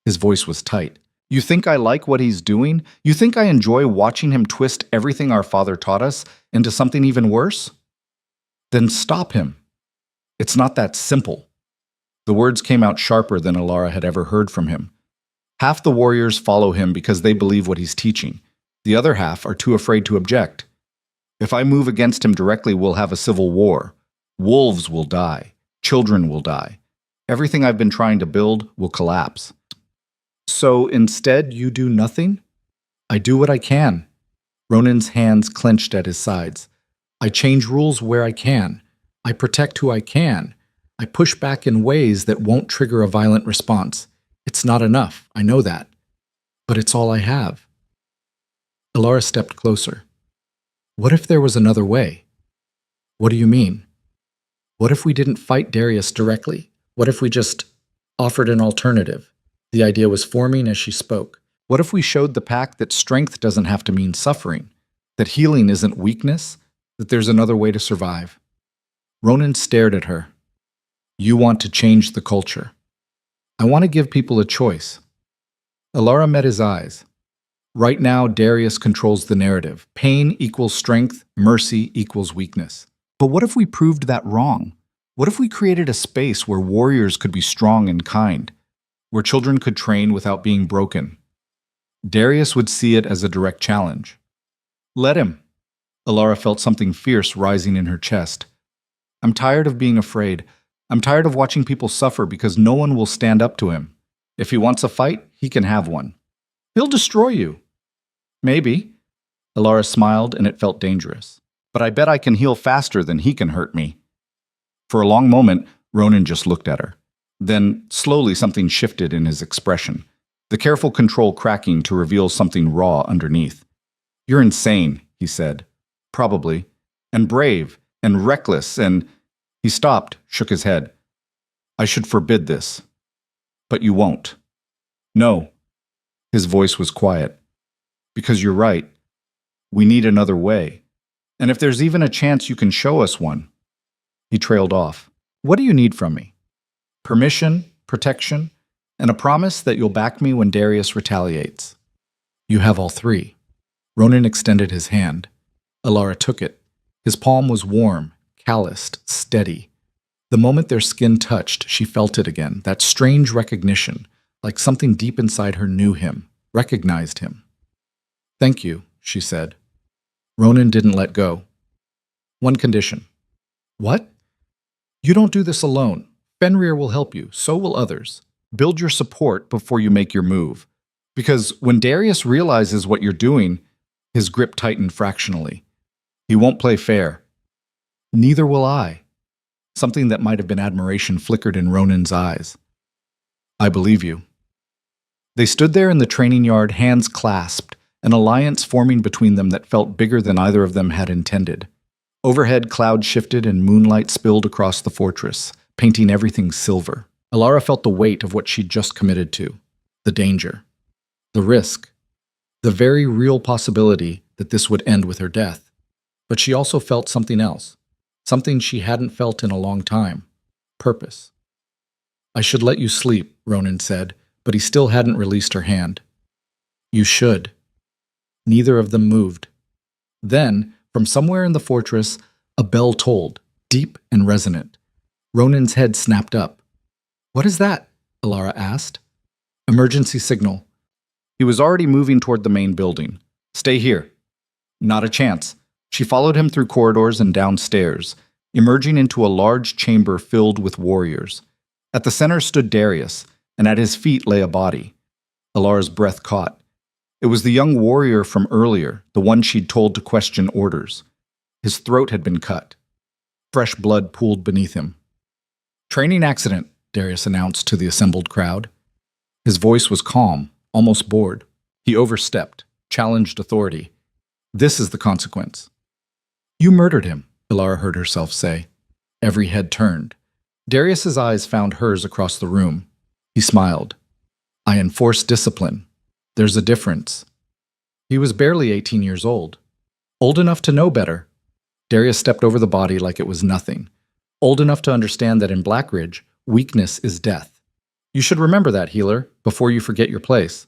His voice was tight. You think I like what he's doing? You think I enjoy watching him twist everything our father taught us into something even worse? Then stop him. It's not that simple. The words came out sharper than Alara had ever heard from him. Half the warriors follow him because they believe what he's teaching. The other half are too afraid to object. If I move against him directly, we'll have a civil war. Wolves will die. Children will die. Everything I've been trying to build will collapse. So instead, you do nothing? I do what I can. Ronan's hands clenched at his sides. I change rules where I can. I protect who I can. I push back in ways that won't trigger a violent response. It's not enough, I know that. But it's all I have. Alara stepped closer. What if there was another way? What do you mean? What if we didn't fight Darius directly? What if we just offered an alternative? The idea was forming as she spoke. What if we showed the pack that strength doesn't have to mean suffering? That healing isn't weakness? That there's another way to survive? Ronan stared at her. You want to change the culture. I want to give people a choice. Alara met his eyes. Right now, Darius controls the narrative. Pain equals strength, mercy equals weakness. But what if we proved that wrong? What if we created a space where warriors could be strong and kind, where children could train without being broken? Darius would see it as a direct challenge. Let him. Alara felt something fierce rising in her chest. I'm tired of being afraid. I'm tired of watching people suffer because no one will stand up to him. If he wants a fight, he can have one. He'll destroy you. Maybe. Alara smiled, and it felt dangerous. But I bet I can heal faster than he can hurt me. For a long moment, Ronan just looked at her. Then, slowly, something shifted in his expression, the careful control cracking to reveal something raw underneath. You're insane, he said. Probably. And brave, and reckless, and... He stopped, shook his head. I should forbid this. But you won't. No. His voice was quiet. Because you're right. We need another way. And if there's even a chance you can show us one. He trailed off. What do you need from me? Permission, protection, and a promise that you'll back me when Darius retaliates. You have all three. Ronan extended his hand. Alara took it. His palm was warm, calloused, steady. The moment their skin touched, she felt it again, that strange recognition, like something deep inside her knew him, recognized him. Thank you, she said. Ronan didn't let go. One condition. What? You don't do this alone. Fenrir will help you, so will others. Build your support before you make your move. Because when Darius realizes what you're doing, his grip tightened fractionally. He won't play fair. Neither will I. Something that might have been admiration flickered in Ronan's eyes. I believe you. They stood there in the training yard, hands clasped, an alliance forming between them that felt bigger than either of them had intended. Overhead, clouds shifted and moonlight spilled across the fortress, painting everything silver. Alara felt the weight of what she'd just committed to. The danger. The risk. The very real possibility that this would end with her death. But she also felt something else. Something she hadn't felt in a long time. Purpose. I should let you sleep, Ronan said, but he still hadn't released her hand. You should. Neither of them moved. Then, from somewhere in the fortress, a bell tolled, deep and resonant. Ronan's head snapped up. What is that? Alara asked. Emergency signal. He was already moving toward the main building. Stay here. Not a chance. She followed him through corridors and downstairs, emerging into a large chamber filled with warriors. At the center stood Darius, and at his feet lay a body. Alara's breath caught. It was the young warrior from earlier, the one she'd told to question orders. His throat had been cut. Fresh blood pooled beneath him. "Training accident," Darius announced to the assembled crowd. His voice was calm, almost bored. He overstepped, challenged authority. "This is the consequence." "You murdered him," Ilara heard herself say. Every head turned. Darius's eyes found hers across the room. He smiled. "I enforce discipline. There's a difference." He was barely 18 years old. Old enough to know better. Darius stepped over the body like it was nothing. Old enough to understand that in Blackridge, weakness is death. You should remember that, healer, before you forget your place.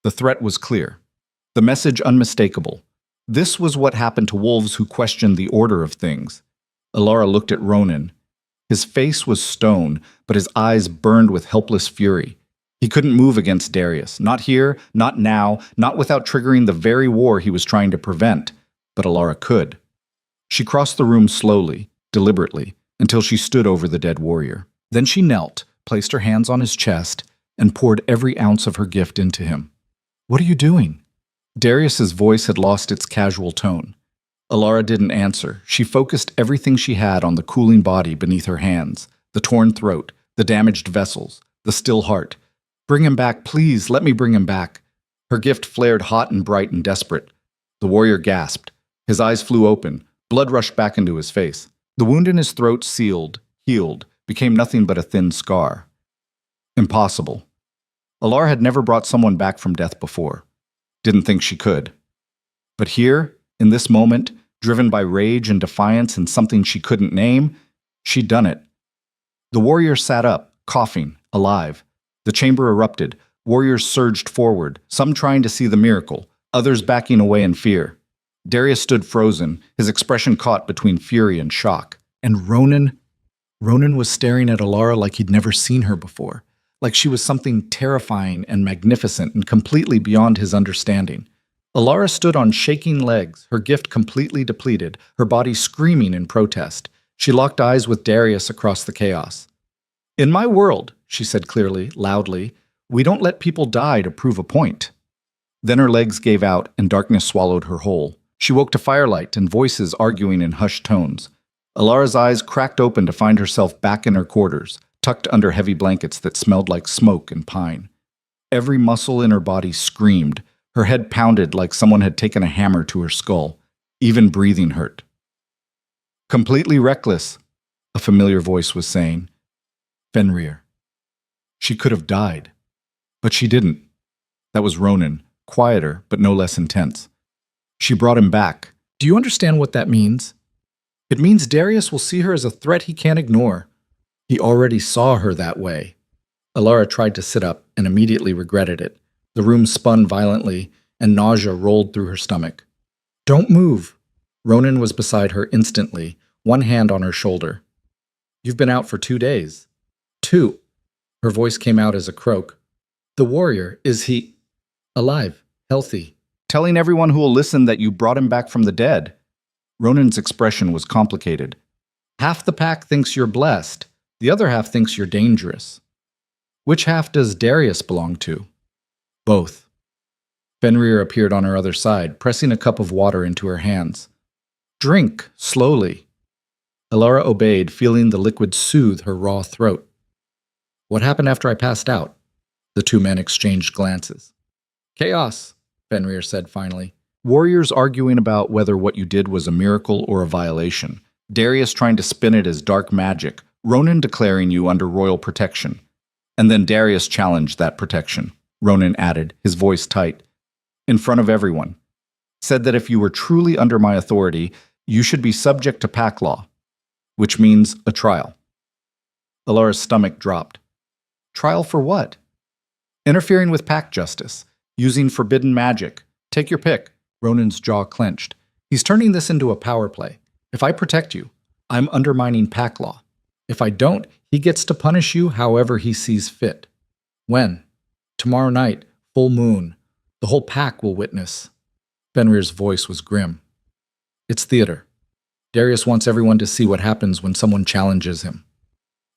The threat was clear. The message unmistakable. This was what happened to wolves who questioned the order of things. Ilara looked at Ronan. His face was stone, but his eyes burned with helpless fury. He couldn't move against Darius. Not here, not now, not without triggering the very war he was trying to prevent. But Ilara could. She crossed the room slowly, deliberately, until she stood over the dead warrior. Then she knelt, placed her hands on his chest, and poured every ounce of her gift into him. "What are you doing?" Darius's voice had lost its casual tone. Ilara didn't answer. She focused everything she had on the cooling body beneath her hands, the torn throat, the damaged vessels, the still heart. "Bring him back, please, let me bring him back." Her gift flared hot and bright and desperate. The warrior gasped. His eyes flew open. Blood rushed back into his face. The wound in his throat sealed, healed, became nothing but a thin scar. Impossible. Ilara had never brought someone back from death before. Didn't think she could. But here, in this moment, driven by rage and defiance and something she couldn't name, she'd done it. The warrior sat up, coughing, alive. The chamber erupted. Warriors surged forward, some trying to see the miracle, others backing away in fear. Darius stood frozen, his expression caught between fury and shock. And Ronan was staring at Ilara like he'd never seen her before, like she was something terrifying and magnificent and completely beyond his understanding. Ilara stood on shaking legs, her gift completely depleted, her body screaming in protest. She locked eyes with Darius across the chaos. "In my world," she said clearly, loudly, "we don't let people die to prove a point." Then her legs gave out and darkness swallowed her whole. She woke to firelight and voices arguing in hushed tones. Ilara's eyes cracked open to find herself back in her quarters, tucked under heavy blankets that smelled like smoke and pine. Every muscle in her body screamed. Her head pounded like someone had taken a hammer to her skull. Even breathing hurt. "Completely reckless," a familiar voice was saying. Fenrir. She could have died. But she didn't. That was Ronan, quieter but no less intense. She brought him back. Do you understand what that means? It means Darius will see her as a threat he can't ignore. He already saw her that way. Ilara tried to sit up and immediately regretted it. The room spun violently, and nausea rolled through her stomach. "Don't move." Ronan was beside her instantly, one hand on her shoulder. "You've been out for 2 days." "2." Her voice came out as a croak. "The warrior, is he alive, healthy?" "Telling everyone who will listen that you brought him back from the dead." Ronan's expression was complicated. "Half the pack thinks you're blessed. The other half thinks you're dangerous." "Which half does Darius belong to?" "Both." Fenrir appeared on her other side, pressing a cup of water into her hands. "Drink, slowly." Ilara obeyed, feeling the liquid soothe her raw throat. "What happened after I passed out?" The two men exchanged glances. "Chaos," Fenrir said finally. "Warriors arguing about whether what you did was a miracle or a violation. Darius trying to spin it as dark magic. Ronan declaring you under royal protection. And then Darius challenged that protection," Ronan added, his voice tight. "In front of everyone. Said that if you were truly under my authority, you should be subject to pack law, which means a trial." Ilara's stomach dropped. "Trial for what?" "Interfering with pack justice. Using forbidden magic. Take your pick." Ronan's jaw clenched. "He's turning this into a power play. If I protect you, I'm undermining pack law. If I don't, he gets to punish you however he sees fit." "When?" "Tomorrow night, full moon. The whole pack will witness." Fenrir's voice was grim. "It's theater. Darius wants everyone to see what happens when someone challenges him."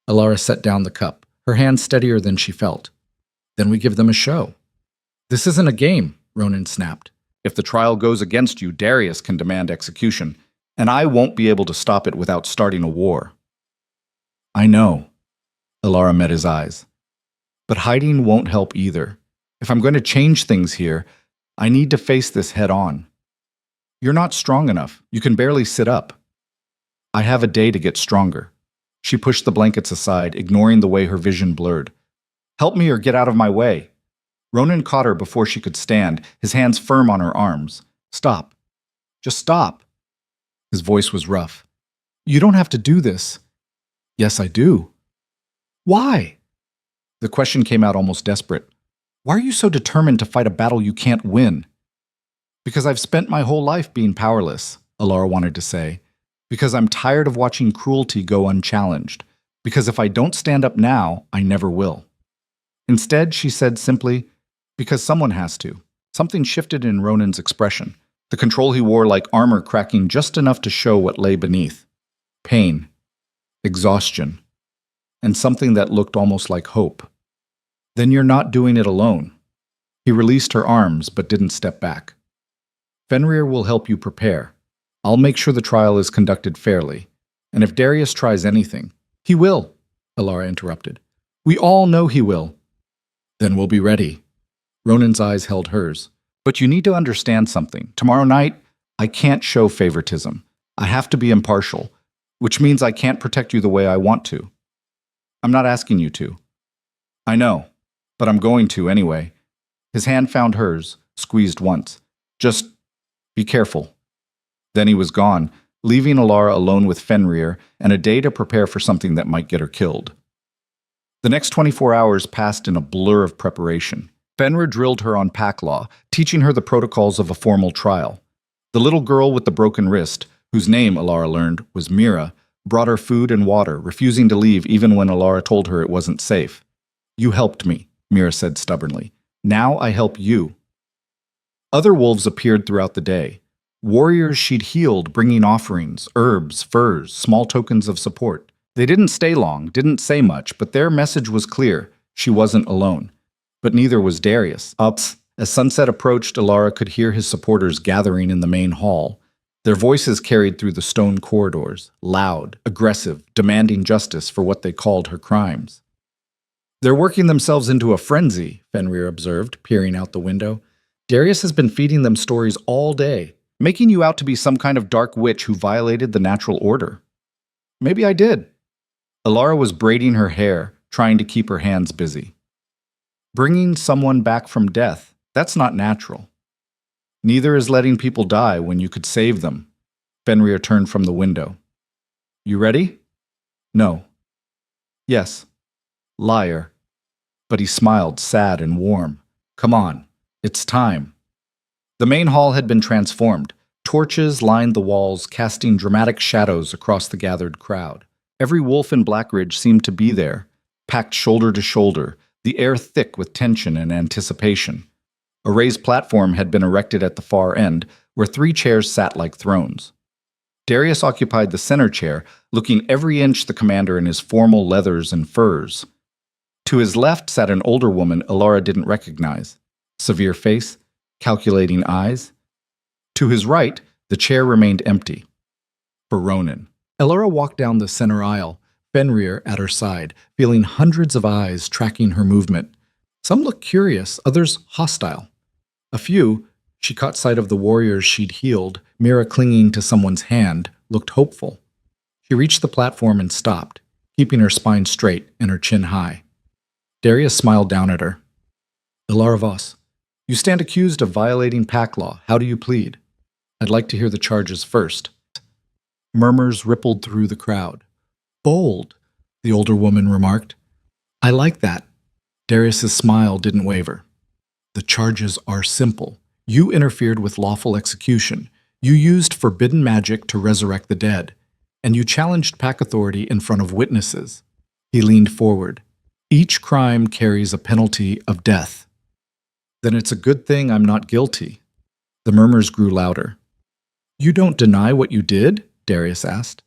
Ilara set down the cup, her hand steadier than she felt. "Then we give them a show." "This isn't a game," Ronan snapped. "If the trial goes against you, Darius can demand execution. And I won't be able to stop it without starting a war. I know. Alara met his eyes. But hiding won't help either. If I'm going to change things here, I need to face this head on. You're not strong enough. You can barely sit up. I have a day to get stronger. She pushed the blankets aside, ignoring the way her vision blurred. Help me or get out of my way. Ronan caught her before she could stand, his hands firm on her arms. Stop. Just stop. His voice was rough. You don't have to do this. Yes, I do. Why? The question came out almost desperate. Why are you so determined to fight a battle you can't win? Because I've spent my whole life being powerless, Alara wanted to say. Because I'm tired of watching cruelty go unchallenged. Because if I don't stand up now, I never will. Instead, she said simply, because someone has to. Something shifted in Ronan's expression, the control he wore like armor cracking just enough to show what lay beneath. Pain, exhaustion, and something that looked almost like hope. Then you're not doing it alone. He released her arms but didn't step back. Fenrir will help you prepare. I'll make sure the trial is conducted fairly. And if Darius tries anything, he will, Alara interrupted. We all know he will. Then we'll be ready. Ronan's eyes held hers. But you need to understand something. Tomorrow night, I can't show favoritism. I have to be impartial, which means I can't protect you the way I want to. I'm not asking you to. I know, but I'm going to anyway. His hand found hers, squeezed once. Just be careful. Then he was gone, leaving Alara alone with Fenrir and a day to prepare for something that might get her killed. The next 24 hours passed in a blur of preparation. Fenrir drilled her on pack law, teaching her the protocols of a formal trial. The little girl with the broken wrist, whose name, Alara learned, was Mira, brought her food and water, refusing to leave even when Alara told her it wasn't safe. You helped me, Mira said stubbornly. Now I help you. Other wolves appeared throughout the day. Warriors she'd healed, bringing offerings, herbs, furs, small tokens of support. They didn't stay long, didn't say much, but their message was clear. She wasn't alone. But neither was Darius. As sunset approached, Alara could hear his supporters gathering in the main hall. Their voices carried through the stone corridors, loud, aggressive, demanding justice for what they called her crimes. They're working themselves into a frenzy, Fenrir observed, peering out the window. Darius has been feeding them stories all day, making you out to be some kind of dark witch who violated the natural order. Maybe I did. Alara was braiding her hair, trying to keep her hands busy. Bringing someone back from death, that's not natural. Neither is letting people die when you could save them. Fenrir turned from the window. You ready? No. Yes. Liar. But he smiled, sad and warm. Come on, it's time. The main hall had been transformed. Torches lined the walls, casting dramatic shadows across the gathered crowd. Every wolf in Blackridge seemed to be there, packed shoulder to shoulder, the air thick with tension and anticipation. A raised platform had been erected at the far end, where 3 chairs sat like thrones. Darius occupied the center chair, looking every inch the commander in his formal leathers and furs. To his left sat an older woman Alara didn't recognize. Severe face, calculating eyes. To his right, the chair remained empty. For Ronan. Alara walked down the center aisle, Fenrir at her side, feeling hundreds of eyes tracking her movement. Some looked curious, others hostile. A few, she caught sight of the warriors she'd healed, Mira clinging to someone's hand, looked hopeful. She reached the platform and stopped, keeping her spine straight and her chin high. Darius smiled down at her. Alara Voss, you stand accused of violating pack law. How do you plead? I'd like to hear the charges first. Murmurs rippled through the crowd. Bold, the older woman remarked. I like that. Darius's smile didn't waver. The charges are simple. You interfered with lawful execution. You used forbidden magic to resurrect the dead. And you challenged pack authority in front of witnesses. He leaned forward. Each crime carries a penalty of death. Then it's a good thing I'm not guilty. The murmurs grew louder. You don't deny what you did? Darius asked.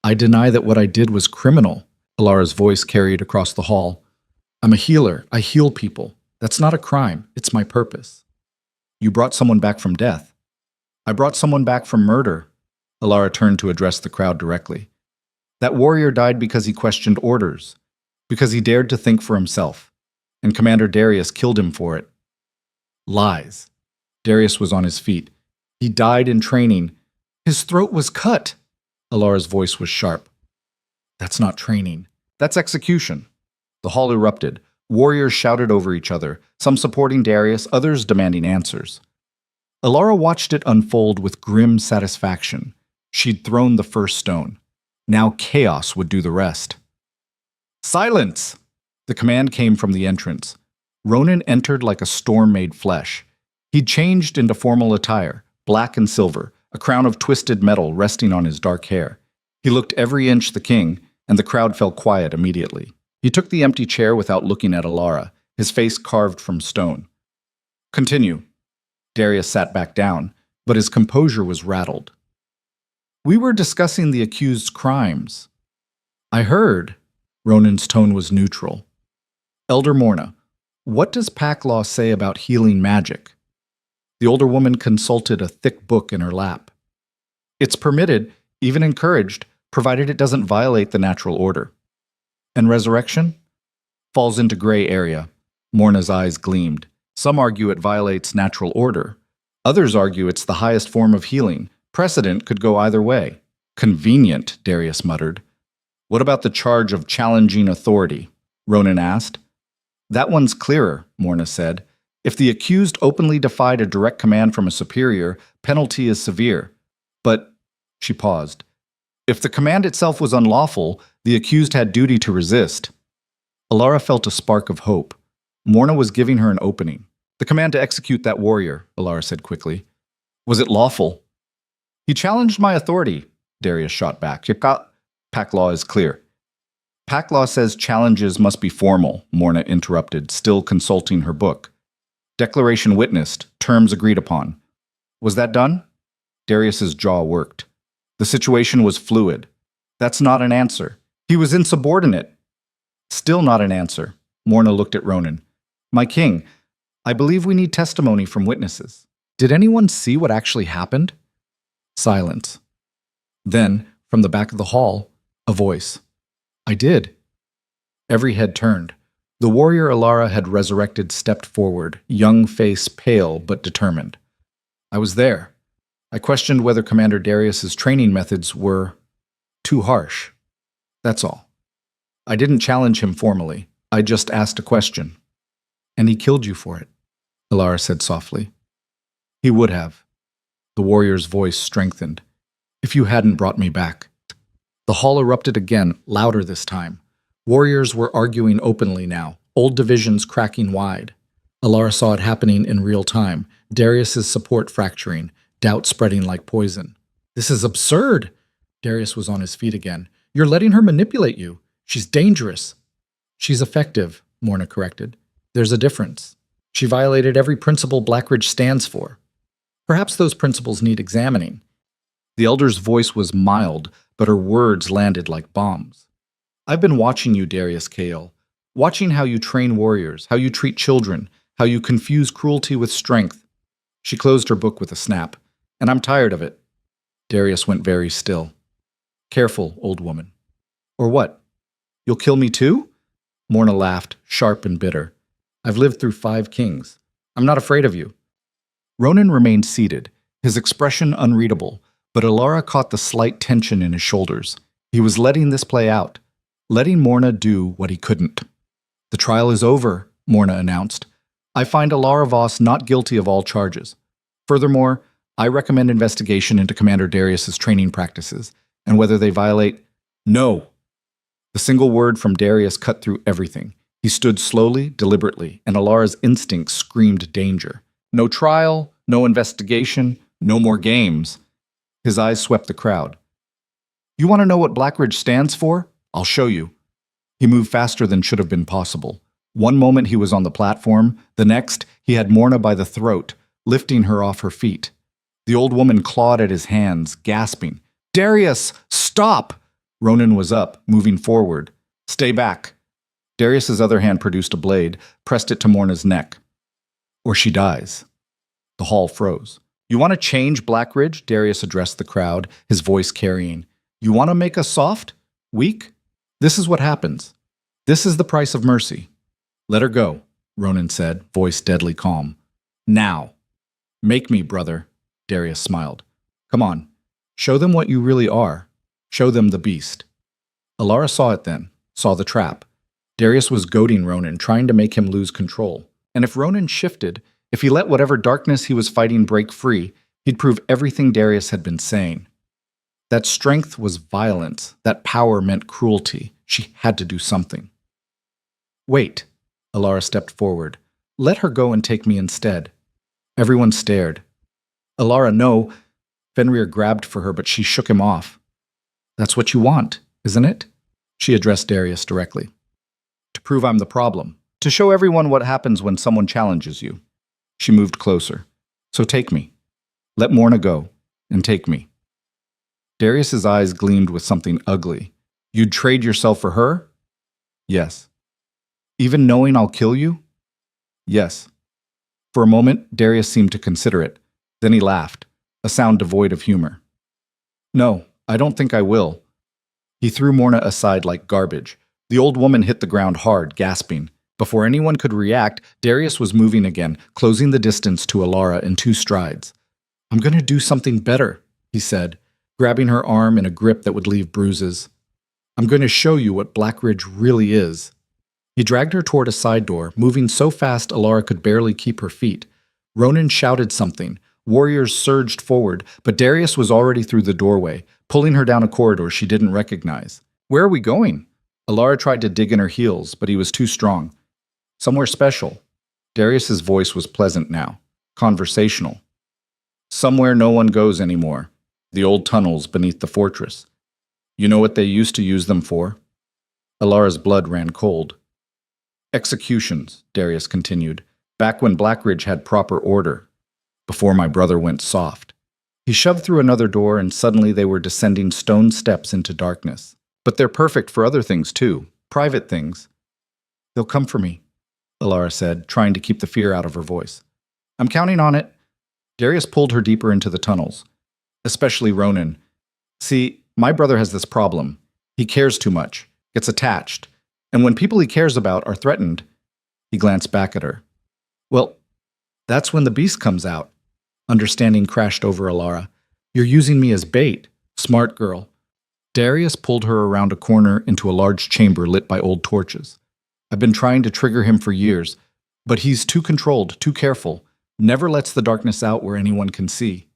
I deny that what I did was criminal, Alara's voice carried across the hall. I'm a healer. I heal people. That's not a crime. It's my purpose. You brought someone back from death. I brought someone back from murder. Alara turned to address the crowd directly. That warrior died because he questioned orders, because he dared to think for himself, and Commander Darius killed him for it. Lies. Darius was on his feet. He died in training. His throat was cut. Alara's voice was sharp. That's not training. That's execution. The hall erupted. Warriors shouted over each other, some supporting Darius, others demanding answers. Alara watched it unfold with grim satisfaction. She'd thrown the first stone. Now chaos would do the rest. Silence! The command came from the entrance. Ronan entered like a storm made flesh. He'd changed into formal attire, black and silver, a crown of twisted metal resting on his dark hair. He looked every inch the king, and the crowd fell quiet immediately. He took the empty chair without looking at Alara, his face carved from stone. Continue. Darius sat back down, but his composure was rattled. We were discussing the accused's crimes. I heard. Ronan's tone was neutral. Elder Morna, what does Pack Law say about healing magic? The older woman consulted a thick book in her lap. It's permitted, even encouraged, provided it doesn't violate the natural order. And resurrection? Falls into gray area. Morna's eyes gleamed. Some argue it violates natural order. Others argue it's the highest form of healing. Precedent could go either way. Convenient, Darius muttered. What about the charge of challenging authority? Ronan asked. That one's clearer, Morna said. If the accused openly defied a direct command from a superior, penalty is severe. But, she paused, if the command itself was unlawful, the accused had duty to resist. Alara felt a spark of hope. Morna was giving her an opening. The command to execute that warrior, Alara said quickly. Was it lawful? He challenged my authority, Darius shot back. Pack Law is clear. Pack Law says challenges must be formal, Morna interrupted, still consulting her book. Declaration witnessed, terms agreed upon. Was that done? Darius's jaw worked. The situation was fluid. That's not an answer. He was insubordinate. Still not an answer. Morna looked at Ronan. My king, I believe we need testimony from witnesses. Did anyone see what actually happened? Silence. Then, from the back of the hall, a voice. I did. Every head turned. The warrior Alara had resurrected stepped forward, young face pale but determined. I was there. I questioned whether Commander Darius's training methods were too harsh. That's all. I didn't challenge him formally. I just asked a question. And he killed you for it, Alara said softly. He would have. The warrior's voice strengthened. If you hadn't brought me back. The hall erupted again, louder this time. Warriors were arguing openly now, old divisions cracking wide. Alara saw it happening in real time, Darius's support fracturing, doubt spreading like poison. This is absurd! Darius was on his feet again. You're letting her manipulate you. She's dangerous. She's effective, Morna corrected. There's a difference. She violated every principle Blackridge stands for. Perhaps those principles need examining. The elder's voice was mild, but her words landed like bombs. I've been watching you, Darius Kael. Watching how you train warriors, how you treat children, how you confuse cruelty with strength. She closed her book with a snap. And I'm tired of it. Darius went very still. Careful, old woman. Or what? You'll kill me too? Morna laughed, sharp and bitter. I've lived through 5 kings. I'm not afraid of you. Ronan remained seated, his expression unreadable, but Alara caught the slight tension in his shoulders. He was letting this play out, letting Morna do what he couldn't. The trial is over, Morna announced. I find Alara Voss not guilty of all charges. Furthermore, I recommend investigation into Commander Darius's training practices and whether they violate... No! The single word from Darius cut through everything. He stood slowly, deliberately, and Alara's instinct screamed danger. No trial, no investigation, no more games. His eyes swept the crowd. You want to know what Blackridge stands for? I'll show you. He moved faster than should have been possible. One moment he was on the platform, the next he had Morna by the throat, lifting her off her feet. The old woman clawed at his hands, gasping. Darius, stop! Ronan was up, moving forward. Stay back. Darius's other hand produced a blade, pressed it to Morna's neck. Or she dies. The hall froze. You want to change, Blackridge? Darius addressed the crowd, his voice carrying. You want to make us soft? Weak? This is what happens. This is the price of mercy. Let her go, Ronan said, voice deadly calm. Now. Make me, brother, Darius smiled. Come on, show them what you really are. Show them the beast. Alara saw it then, saw the trap. Darius was goading Ronan, trying to make him lose control. And if Ronan shifted, if he let whatever darkness he was fighting break free, he'd prove everything Darius had been saying. That strength was violence. That power meant cruelty. She had to do something. Wait, Alara stepped forward. Let her go and take me instead. Everyone stared. Alara, no. Fenrir grabbed for her, but she shook him off. That's what you want, isn't it? She addressed Darius directly. To prove I'm the problem. To show everyone what happens when someone challenges you. She moved closer. So take me. Let Morna go, and take me. Darius's eyes gleamed with something ugly. You'd trade yourself for her? Yes. Even knowing I'll kill you? Yes. For a moment, Darius seemed to consider it. Then he laughed, a sound devoid of humor. No, I don't think I will. He threw Morna aside like garbage. The old woman hit the ground hard, gasping. Before anyone could react, Darius was moving again, closing the distance to Alara in 2 strides. I'm going to do something better, he said, grabbing her arm in a grip that would leave bruises. I'm going to show you what Blackridge really is. He dragged her toward a side door, moving so fast Alara could barely keep her feet. Ronan shouted something. Warriors surged forward, but Darius was already through the doorway, pulling her down a corridor she didn't recognize. Where are we going? Alara tried to dig in her heels, but he was too strong. Somewhere special. Darius's voice was pleasant now, conversational. Somewhere no one goes anymore. The old tunnels beneath the fortress. You know what they used to use them for? Alara's blood ran cold. Executions, Darius continued, back when Blackridge had proper order, before my brother went soft. He shoved through another door and suddenly they were descending stone steps into darkness. But they're perfect for other things too, private things. They'll come for me, Alara said, trying to keep the fear out of her voice. I'm counting on it. Darius pulled her deeper into the tunnels, especially Ronan. See, my brother has this problem. He cares too much, gets attached. And when people he cares about are threatened, he glanced back at her. Well, that's when the beast comes out. Understanding crashed over Alara. You're using me as bait. Smart girl. Darius pulled her around a corner into a large chamber lit by old torches. I've been trying to trigger him for years, but he's too controlled, too careful, never lets the darkness out where anyone can see.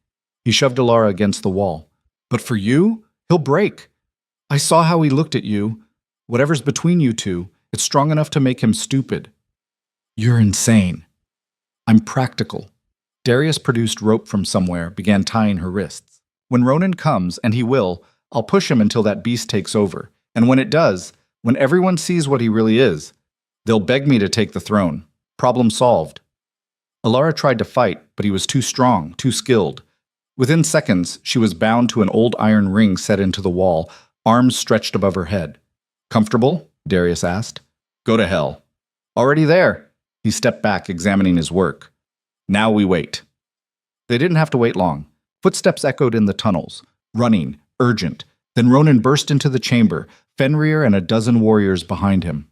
He shoved Alara against the wall. But for you, he'll break. I saw how he looked at you. Whatever's between you two, it's strong enough to make him stupid. You're insane. I'm practical. Darius produced rope from somewhere, began tying her wrists. When Ronan comes, and he will, I'll push him until that beast takes over. And when it does, when everyone sees what he really is, they'll beg me to take the throne. Problem solved. Alara tried to fight, but he was too strong, too skilled. Within seconds, she was bound to an old iron ring set into the wall, arms stretched above her head. Comfortable? Darius asked. Go to hell. Already there. He stepped back, examining his work. Now we wait. They didn't have to wait long. Footsteps echoed in the tunnels, running, urgent. Then Ronan burst into the chamber, Fenrir and a dozen warriors behind him.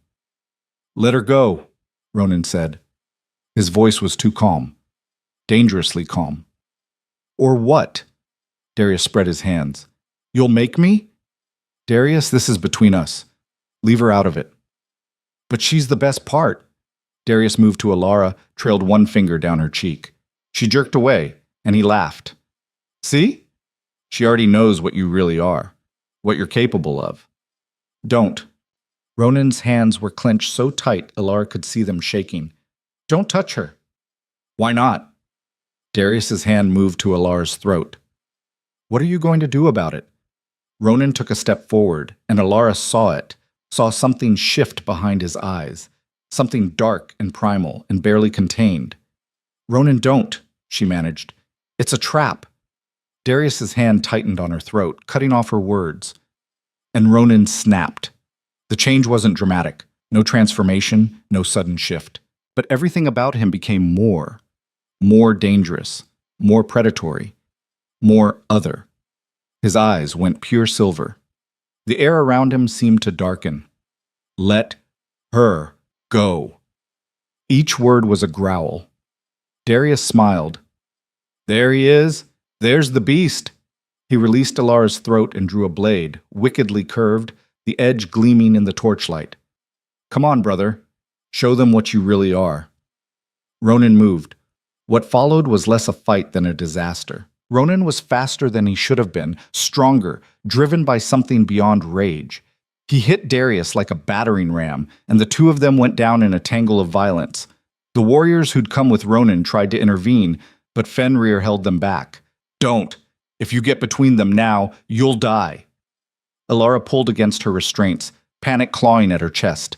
Let her go, Ronan said. His voice was too calm. Dangerously calm. Or what? Darius spread his hands. You'll make me? Darius, this is between us. Leave her out of it. But she's the best part. Darius moved to Alara, trailed one finger down her cheek. She jerked away, and he laughed. See? She already knows what you really are, what you're capable of. Don't. Ronan's hands were clenched so tight Alara could see them shaking. Don't touch her. Why not? Darius's hand moved to Alara's throat. What are you going to do about it? Ronan took a step forward, and Alara saw it, saw something shift behind his eyes, something dark and primal and barely contained. Ronan, don't, she managed. It's a trap. Darius's hand tightened on her throat, cutting off her words. And Ronan snapped. The change wasn't dramatic, no transformation, no sudden shift. But everything about him became more dangerous. more predatory, more other. His eyes went pure silver. The air around him seemed to darken. Let her go. Each word was a growl. Darius smiled. There he is. There's the beast. He released Alara's throat and drew a blade, wickedly curved, the edge gleaming in the torchlight. Come on, brother. Show them what you really are. Ronan moved. What followed was less a fight than a disaster. Ronan was faster than he should have been, stronger, driven by something beyond rage. He hit Darius like a battering ram, and the two of them went down in a tangle of violence. The warriors who'd come with Ronan tried to intervene, but Fenrir held them back. Don't. If you get between them now, you'll die. Alara pulled against her restraints, panic clawing at her chest.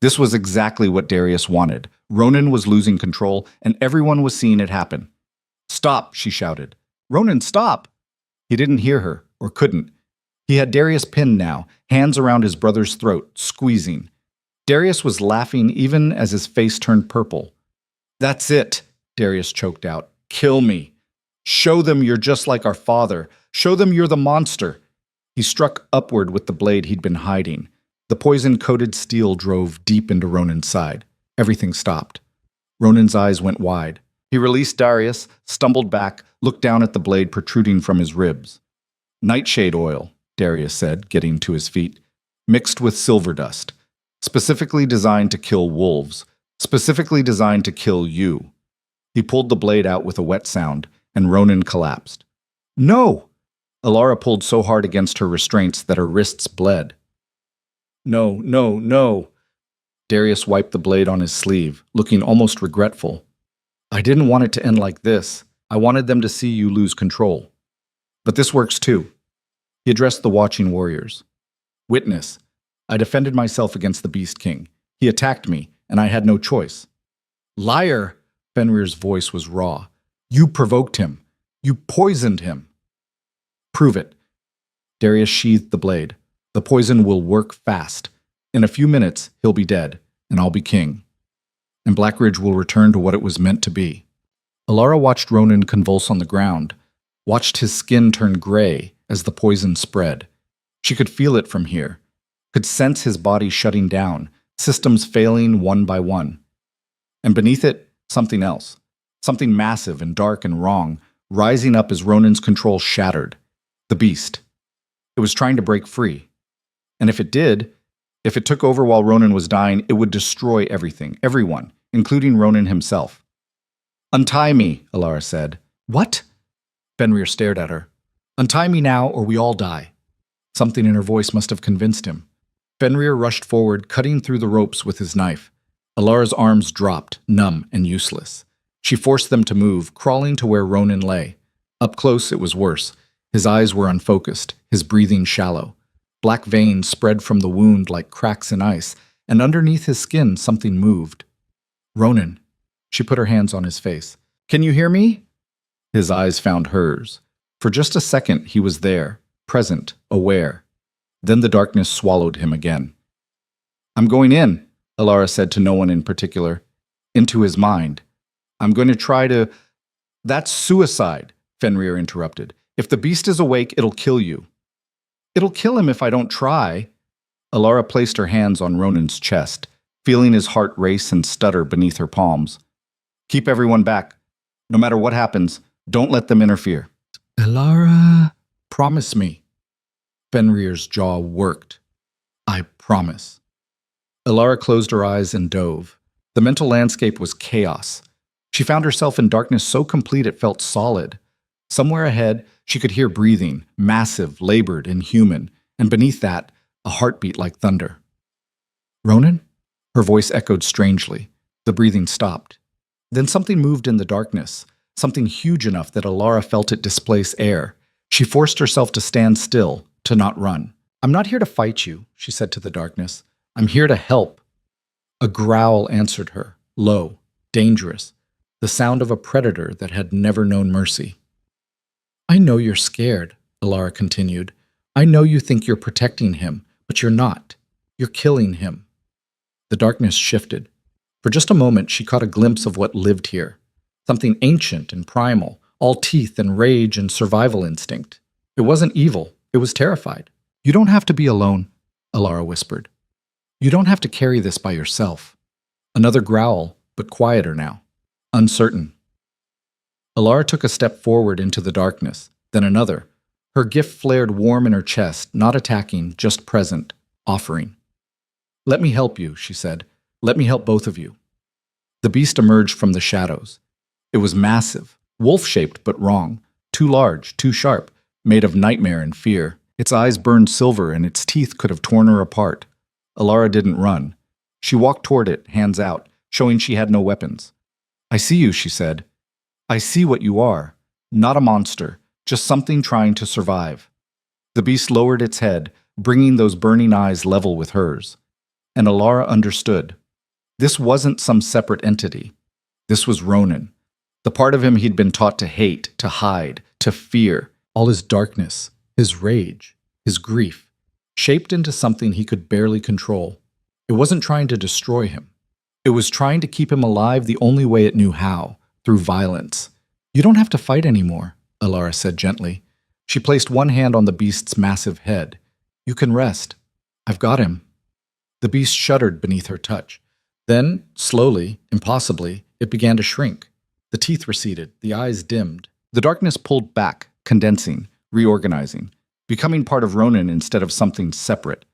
This was exactly what Darius wanted. Ronan was losing control, and everyone was seeing it happen. Stop, she shouted. Ronan, stop! He didn't hear her, or couldn't. He had Darius pinned now, hands around his brother's throat, squeezing. Darius was laughing even as his face turned purple. That's it, Darius choked out. Kill me. Show them you're just like our father. Show them you're the monster. He struck upward with the blade he'd been hiding. The poison-coated steel drove deep into Ronan's side. Everything stopped. Ronan's eyes went wide. He released Darius, stumbled back, looked down at the blade protruding from his ribs. Nightshade oil, Darius said, getting to his feet, mixed with silver dust, specifically designed to kill wolves, specifically designed to kill you. He pulled the blade out with a wet sound, and Ronan collapsed. No! Alara pulled so hard against her restraints that her wrists bled. No, no, no. Darius wiped the blade on his sleeve, looking almost regretful. I didn't want it to end like this. I wanted them to see you lose control. But this works too. He addressed the watching warriors. Witness, I defended myself against the Beast King. He attacked me, and I had no choice. Liar! Fenrir's voice was raw. You provoked him. You poisoned him. Prove it. Darius sheathed the blade. The poison will work fast. In a few minutes, he'll be dead, and I'll be king. And Blackridge will return to what it was meant to be. Alara watched Ronan convulse on the ground, watched his skin turn gray as the poison spread. She could feel it from here, could sense his body shutting down, systems failing one by one. And beneath it, something else, something massive and dark and wrong, rising up as Ronan's control shattered. The beast. It was trying to break free. And if it did, if it took over while Ronan was dying, it would destroy everything, everyone, including Ronan himself. Untie me, Alara said. What? Fenrir stared at her. Untie me now or we all die. Something in her voice must have convinced him. Fenrir rushed forward, cutting through the ropes with his knife. Alara's arms dropped, numb and useless. She forced them to move, crawling to where Ronan lay. Up close, it was worse. His eyes were unfocused, his breathing shallow. Black veins spread from the wound like cracks in ice, and underneath his skin something moved. Ronan. She put her hands on his face. Can you hear me? His eyes found hers. For just a second, he was there, present, aware. Then the darkness swallowed him again. I'm going in, Alara said to no one in particular. Into his mind. I'm going to try to... That's suicide, Fenrir interrupted. If the beast is awake, it'll kill you. It'll kill him if I don't try. Alara placed her hands on Ronan's chest, feeling his heart race and stutter beneath her palms. Keep everyone back. No matter what happens, don't let them interfere. Alara, promise me. Fenrir's jaw worked. I promise. Alara closed her eyes and dove. The mental landscape was chaos. She found herself in darkness so complete it felt solid. Somewhere ahead, she could hear breathing, massive, labored, and human, and beneath that, a heartbeat like thunder. Ronan? Her voice echoed strangely. The breathing stopped. Then something moved in the darkness, something huge enough that Alara felt it displace air. She forced herself to stand still, to not run. I'm not here to fight you, she said to the darkness. I'm here to help. A growl answered her, low, dangerous, the sound of a predator that had never known mercy. I know you're scared, Alara continued. I know you think you're protecting him, but you're not. You're killing him. The darkness shifted. For just a moment, she caught a glimpse of what lived here. Something ancient and primal, all teeth and rage and survival instinct. It wasn't evil, it was terrified. You don't have to be alone, Alara whispered. You don't have to carry this by yourself. Another growl, but quieter now, uncertain. Alara took a step forward into the darkness, then another. Her gift flared warm in her chest, not attacking, just present, offering. Let me help you, she said. Let me help both of you. The beast emerged from the shadows. It was massive, wolf-shaped but wrong, too large, too sharp, made of nightmare and fear. Its eyes burned silver and its teeth could have torn her apart. Alara didn't run. She walked toward it, hands out, showing she had no weapons. I see you, she said. I see what you are. Not a monster, just something trying to survive. The beast lowered its head, bringing those burning eyes level with hers. And Alara understood. This wasn't some separate entity. This was Ronan. The part of him he'd been taught to hate, to hide, to fear. All his darkness, his rage, his grief, shaped into something he could barely control. It wasn't trying to destroy him. It was trying to keep him alive the only way it knew how, through violence. You don't have to fight anymore, Alara said gently. She placed one hand on the beast's massive head. You can rest. I've got him. The beast shuddered beneath her touch. Then, slowly, impossibly, it began to shrink. The teeth receded, the eyes dimmed. The darkness pulled back, condensing, reorganizing, becoming part of Ronan instead of something separate.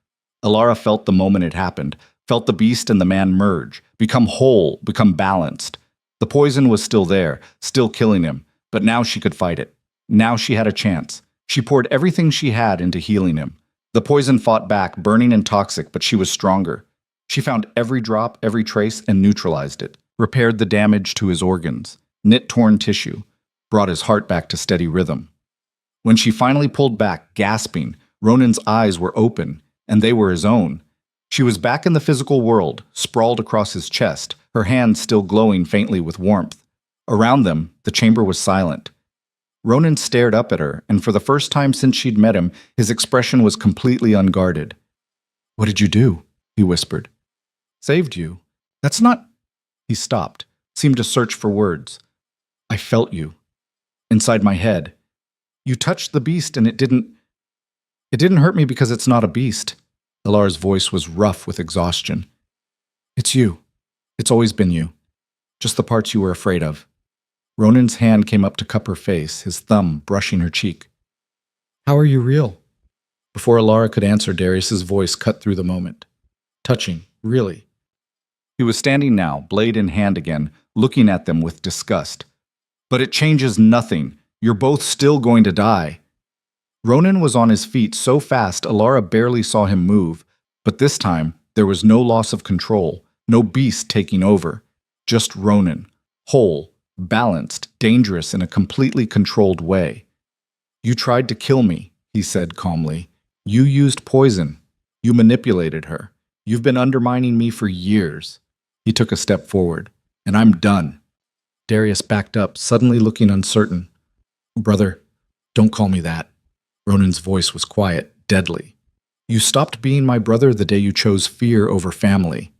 Alara felt the moment it happened, felt the beast and the man merge, become whole, become balanced. The poison was still there, still killing him, but now she could fight it. Now she had a chance. She poured everything she had into healing him. The poison fought back, burning and toxic, but she was stronger. She found every drop, every trace, and neutralized it, repaired the damage to his organs, knit torn tissue, brought his heart back to steady rhythm. When she finally pulled back, gasping, Ronan's eyes were open, and they were his own. She was back in the physical world, sprawled across his chest, her hands still glowing faintly with warmth. Around them, the chamber was silent. Ronan stared up at her, and for the first time since she'd met him, his expression was completely unguarded. What did you do? He whispered. Saved you. That's not... He stopped, seemed to search for words. I felt you. Inside my head. You touched the beast and it didn't hurt me because it's not a beast. Alara's voice was rough with exhaustion. It's you. It's always been you. Just the parts you were afraid of. Ronan's hand came up to cup her face, his thumb brushing her cheek. How are you real? Before Alara could answer, Darius's voice cut through the moment. Touching, really. He was standing now, blade in hand again, looking at them with disgust. But it changes nothing. You're both still going to die. Ronan was on his feet so fast Alara barely saw him move, but this time there was no loss of control, no beast taking over. Just Ronan, whole, balanced, dangerous in a completely controlled way. You tried to kill me, he said calmly. You used poison. You manipulated her. You've been undermining me for years. He took a step forward. And I'm done. Darius backed up, suddenly looking uncertain. Brother, don't call me that. Ronan's voice was quiet, deadly. You stopped being my brother the day you chose fear over family.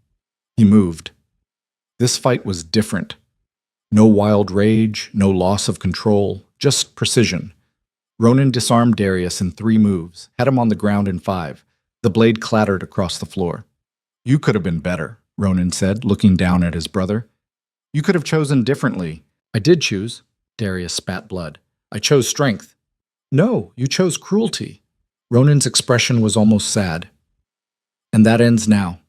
He moved. This fight was different. No wild rage, no loss of control, just precision. Ronan disarmed Darius in 3 moves, had him on the ground in 5. The blade clattered across the floor. You could have been better, Ronan said, looking down at his brother. You could have chosen differently. I did choose. Darius spat blood. I chose strength. No, you chose cruelty. Ronan's expression was almost sad. And that ends now.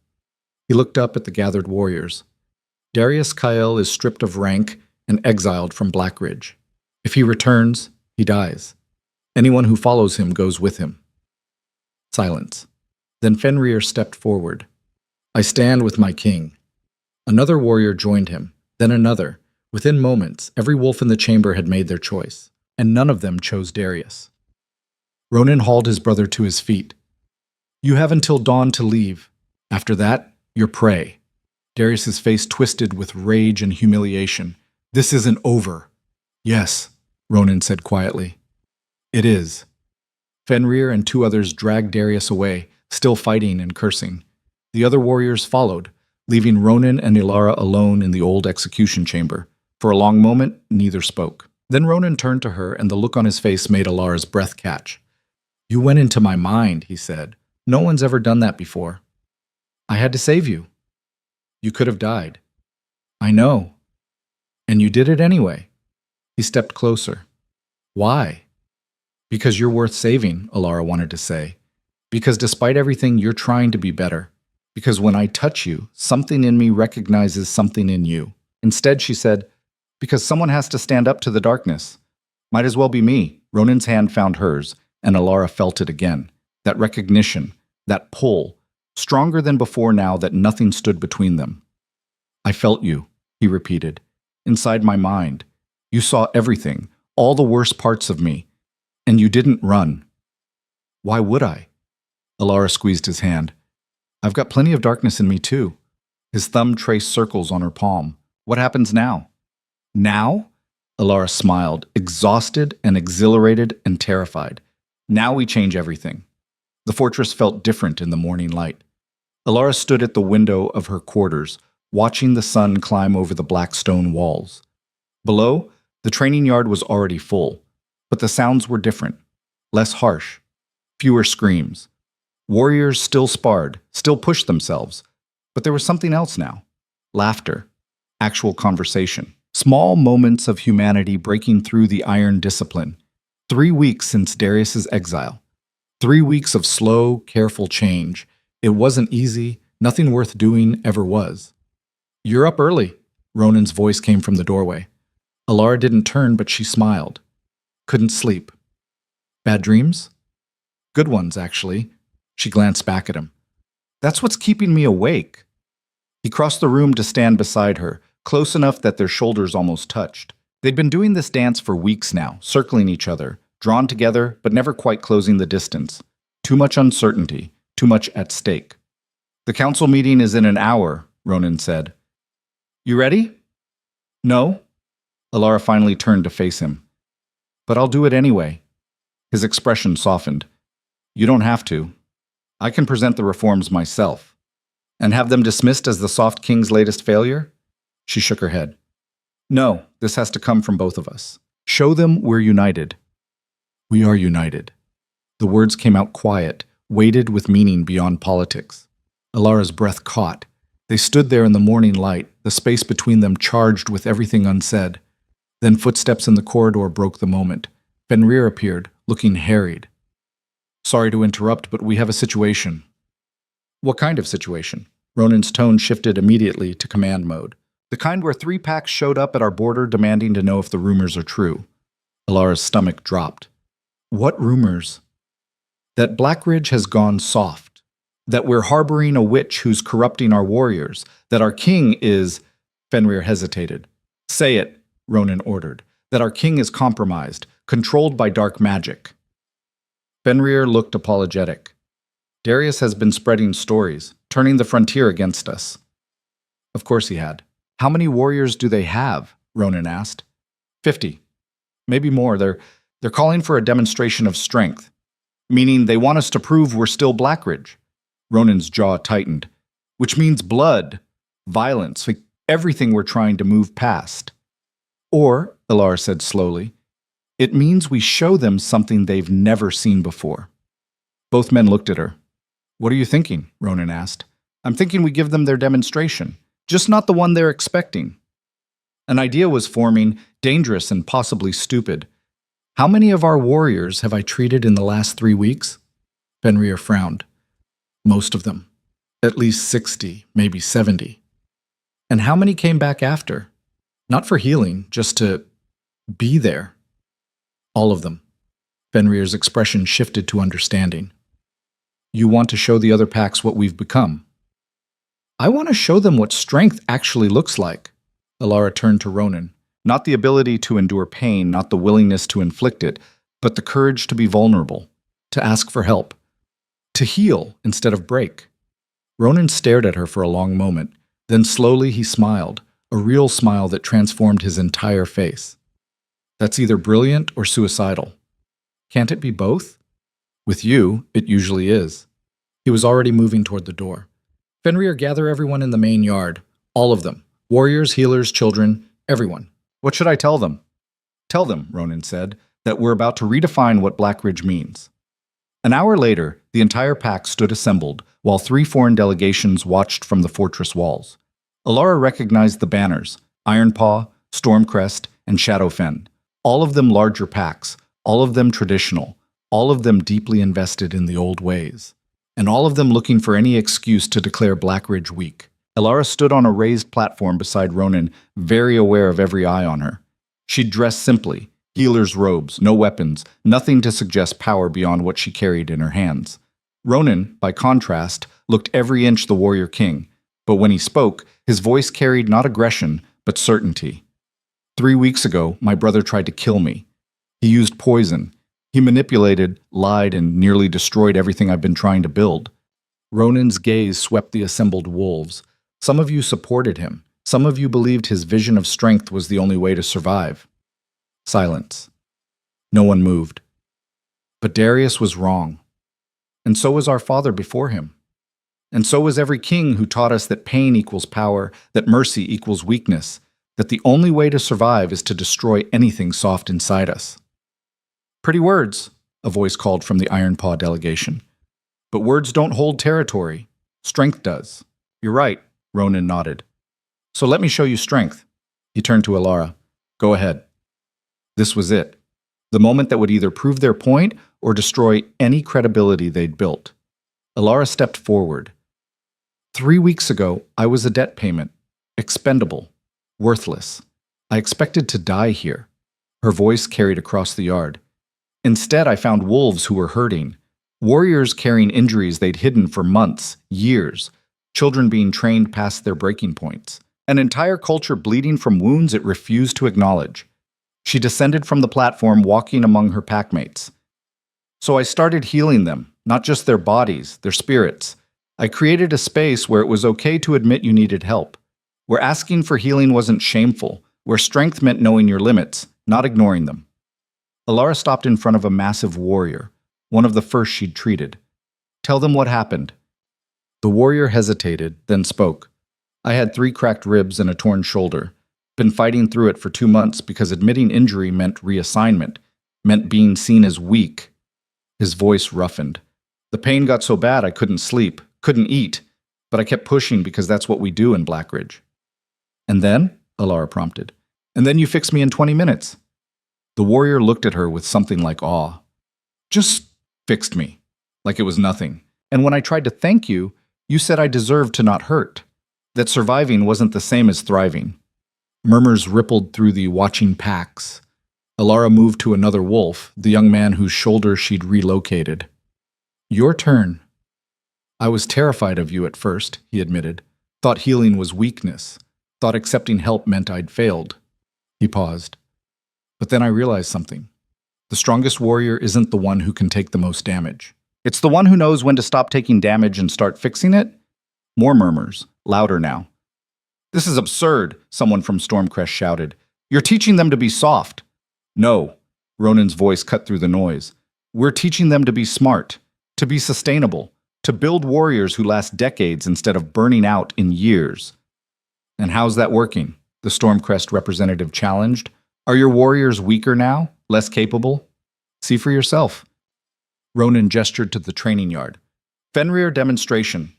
He looked up at the gathered warriors. Darius Kyle is stripped of rank and exiled from Blackridge. If he returns, he dies. Anyone who follows him goes with him. Silence. Then Fenrir stepped forward. I stand with my king. Another warrior joined him, then another. Within moments, every wolf in the chamber had made their choice, and none of them chose Darius. Ronan hauled his brother to his feet. You have until dawn to leave. After that, you're prey. Darius's face twisted with rage and humiliation. This isn't over. Yes, Ronan said quietly. It is. Fenrir and 2 others dragged Darius away, still fighting and cursing. The other warriors followed, leaving Ronan and Alara alone in the old execution chamber. For a long moment, neither spoke. Then Ronan turned to her, and the look on his face made Alara's breath catch. "You went into my mind," he said. "No one's ever done that before. I had to save you. You could have died. I know. And you did it anyway." He stepped closer. "Why?" "Because you're worth saving," Alara wanted to say. "Because despite everything, you're trying to be better. Because when I touch you, something in me recognizes something in you." Instead, she said, "Because someone has to stand up to the darkness. Might as well be me." Ronan's hand found hers, and Alara felt it again. That recognition, that pull, stronger than before now that nothing stood between them. "I felt you," he repeated. "Inside my mind. You saw everything, all the worst parts of me. And you didn't run." "Why would I?" Alara squeezed his hand. "I've got plenty of darkness in me too." His thumb traced circles on her palm. "What happens now?" "Now?" Alara smiled, exhausted and exhilarated and terrified. "Now we change everything." The fortress felt different in the morning light. Alara stood at the window of her quarters, watching the sun climb over the black stone walls. Below, the training yard was already full, but the sounds were different, less harsh, fewer screams. Warriors still sparred, still pushed themselves, but there was something else now. Laughter, actual conversation, small moments of humanity breaking through the iron discipline. 3 weeks since Darius's exile. 3 weeks of slow, careful change. It wasn't easy, nothing worth doing ever was. "You're up early," Ronan's voice came from the doorway. Alara didn't turn, but she smiled. "Couldn't sleep." "Bad dreams?" "Good ones, actually." She glanced back at him. "That's what's keeping me awake." He crossed the room to stand beside her, close enough that their shoulders almost touched. They'd been doing this dance for weeks now, circling each other, drawn together, but never quite closing the distance. Too much uncertainty, too much at stake. "The council meeting is in an hour," Ronan said. "You ready?" "No." Alara finally turned to face him. "But I'll do it anyway." His expression softened. "You don't have to. I can present the reforms myself." "And have them dismissed as the Soft King's latest failure?" She shook her head. "No, this has to come from both of us. Show them we're united." "We are united." The words came out quiet, weighted with meaning beyond politics. Alara's breath caught. They stood there in the morning light, the space between them charged with everything unsaid. Then footsteps in the corridor broke the moment. Fenrir appeared, looking harried. "Sorry to interrupt, but we have a situation." "What kind of situation?" Ronan's tone shifted immediately to command mode. "The kind where 3 packs showed up at our border demanding to know if the rumors are true." Alara's stomach dropped. "What rumors?" "That Blackridge has gone soft. That we're harboring a witch who's corrupting our warriors. That our king is—" Fenrir hesitated. "Say it," Ronan ordered. "That our king is compromised, controlled by dark magic." Fenrir looked apologetic. "Darius has been spreading stories, turning the frontier against us." Of course he had. "How many warriors do they have?" Ronan asked. 50. Maybe more. They're calling for a demonstration of strength. Meaning they want us to prove we're still Blackridge. Ronan's jaw tightened. "Which means blood, violence, like everything we're trying to move past." "Or," Alara said slowly, "it means we show them something they've never seen before." Both men looked at her. "What are you thinking?" Ronan asked. "I'm thinking we give them their demonstration, just not the one they're expecting." An idea was forming, dangerous and possibly stupid. "How many of our warriors have I treated in the last 3 weeks?" Fenrir frowned. "Most of them. At least 60, maybe 70. "And how many came back after? Not for healing, just to be there." "All of them." Fenrir's expression shifted to understanding. "You want to show the other packs what we've become." "I want to show them what strength actually looks like." Alara turned to Ronan. Not the ability to endure pain, not the willingness to inflict it, but the courage to be vulnerable, to ask for help, to heal instead of break. Ronan stared at her for a long moment. Then slowly he smiled, a real smile that transformed his entire face. "That's either brilliant or suicidal. Can't it be both?" "With you, it usually is." He was already moving toward the door. "Fenrir, gather everyone in the main yard. All of them. Warriors, healers, children, everyone. What should I tell them?" Tell them, Ronan said, that we're about to redefine what Blackridge means. An hour later, the entire pack stood assembled, while 3 foreign delegations watched from the fortress walls. Alara recognized the banners: Ironpaw, Stormcrest, and Shadowfen. All of them larger packs, all of them traditional, all of them deeply invested in the old ways, and all of them looking for any excuse to declare Blackridge weak. Alara stood on a raised platform beside Ronan, very aware of every eye on her. She'd dressed simply, healer's robes, no weapons, nothing to suggest power beyond what she carried in her hands. Ronan, by contrast, looked every inch the warrior king, but when he spoke, his voice carried not aggression, but certainty. 3 weeks ago, my brother tried to kill me. He used poison. He manipulated, lied, and nearly destroyed everything I've been trying to build. Ronan's gaze swept the assembled wolves. Some of you supported him. Some of you believed his vision of strength was the only way to survive. Silence. No one moved. But Darius was wrong. And so was our father before him. And so was every king who taught us that pain equals power, that mercy equals weakness, that the only way to survive is to destroy anything soft inside us. Pretty words, a voice called from the Ironpaw delegation. But words don't hold territory. Strength does. You're right, Ronan nodded. So let me show you strength. He turned to Alara. Go ahead. This was it. The moment that would either prove their point or destroy any credibility they'd built. Alara stepped forward. 3 weeks ago, I was a debt payment. Expendable. Worthless. I expected to die here. Her voice carried across the yard. Instead, I found wolves who were hurting. Warriors carrying injuries they'd hidden for months, years. Children being trained past their breaking points. An entire culture bleeding from wounds it refused to acknowledge. She descended from the platform, walking among her packmates. So I started healing them, not just their bodies, their spirits. I created a space where it was okay to admit you needed help, where asking for healing wasn't shameful, where strength meant knowing your limits, not ignoring them. Alara stopped in front of a massive warrior, one of the first she'd treated. Tell them what happened. The warrior hesitated, then spoke. I had 3 cracked ribs and a torn shoulder. Been fighting through it for 2 months because admitting injury meant reassignment, meant being seen as weak. His voice roughened. The pain got so bad I couldn't sleep, couldn't eat, but I kept pushing because that's what we do in Blackridge. And then? Alara prompted. And then you fixed me in 20 minutes. The warrior looked at her with something like awe. Just fixed me, like it was nothing. And when I tried to thank you, you said I deserved to not hurt, that surviving wasn't the same as thriving. Murmurs rippled through the watching packs. Alara moved to another wolf, the young man whose shoulder she'd relocated. Your turn. I was terrified of you at first, he admitted. Thought healing was weakness. Thought accepting help meant I'd failed. He paused. But then I realized something. The strongest warrior isn't the one who can take the most damage. It's the one who knows when to stop taking damage and start fixing it. More murmurs, louder now. This is absurd, someone from Stormcrest shouted. You're teaching them to be soft. No, Ronan's voice cut through the noise. We're teaching them to be smart, to be sustainable, to build warriors who last decades instead of burning out in years. And how's that working? The Stormcrest representative challenged. Are your warriors weaker now, less capable? See for yourself. Ronan gestured to the training yard. Fenrir demonstration.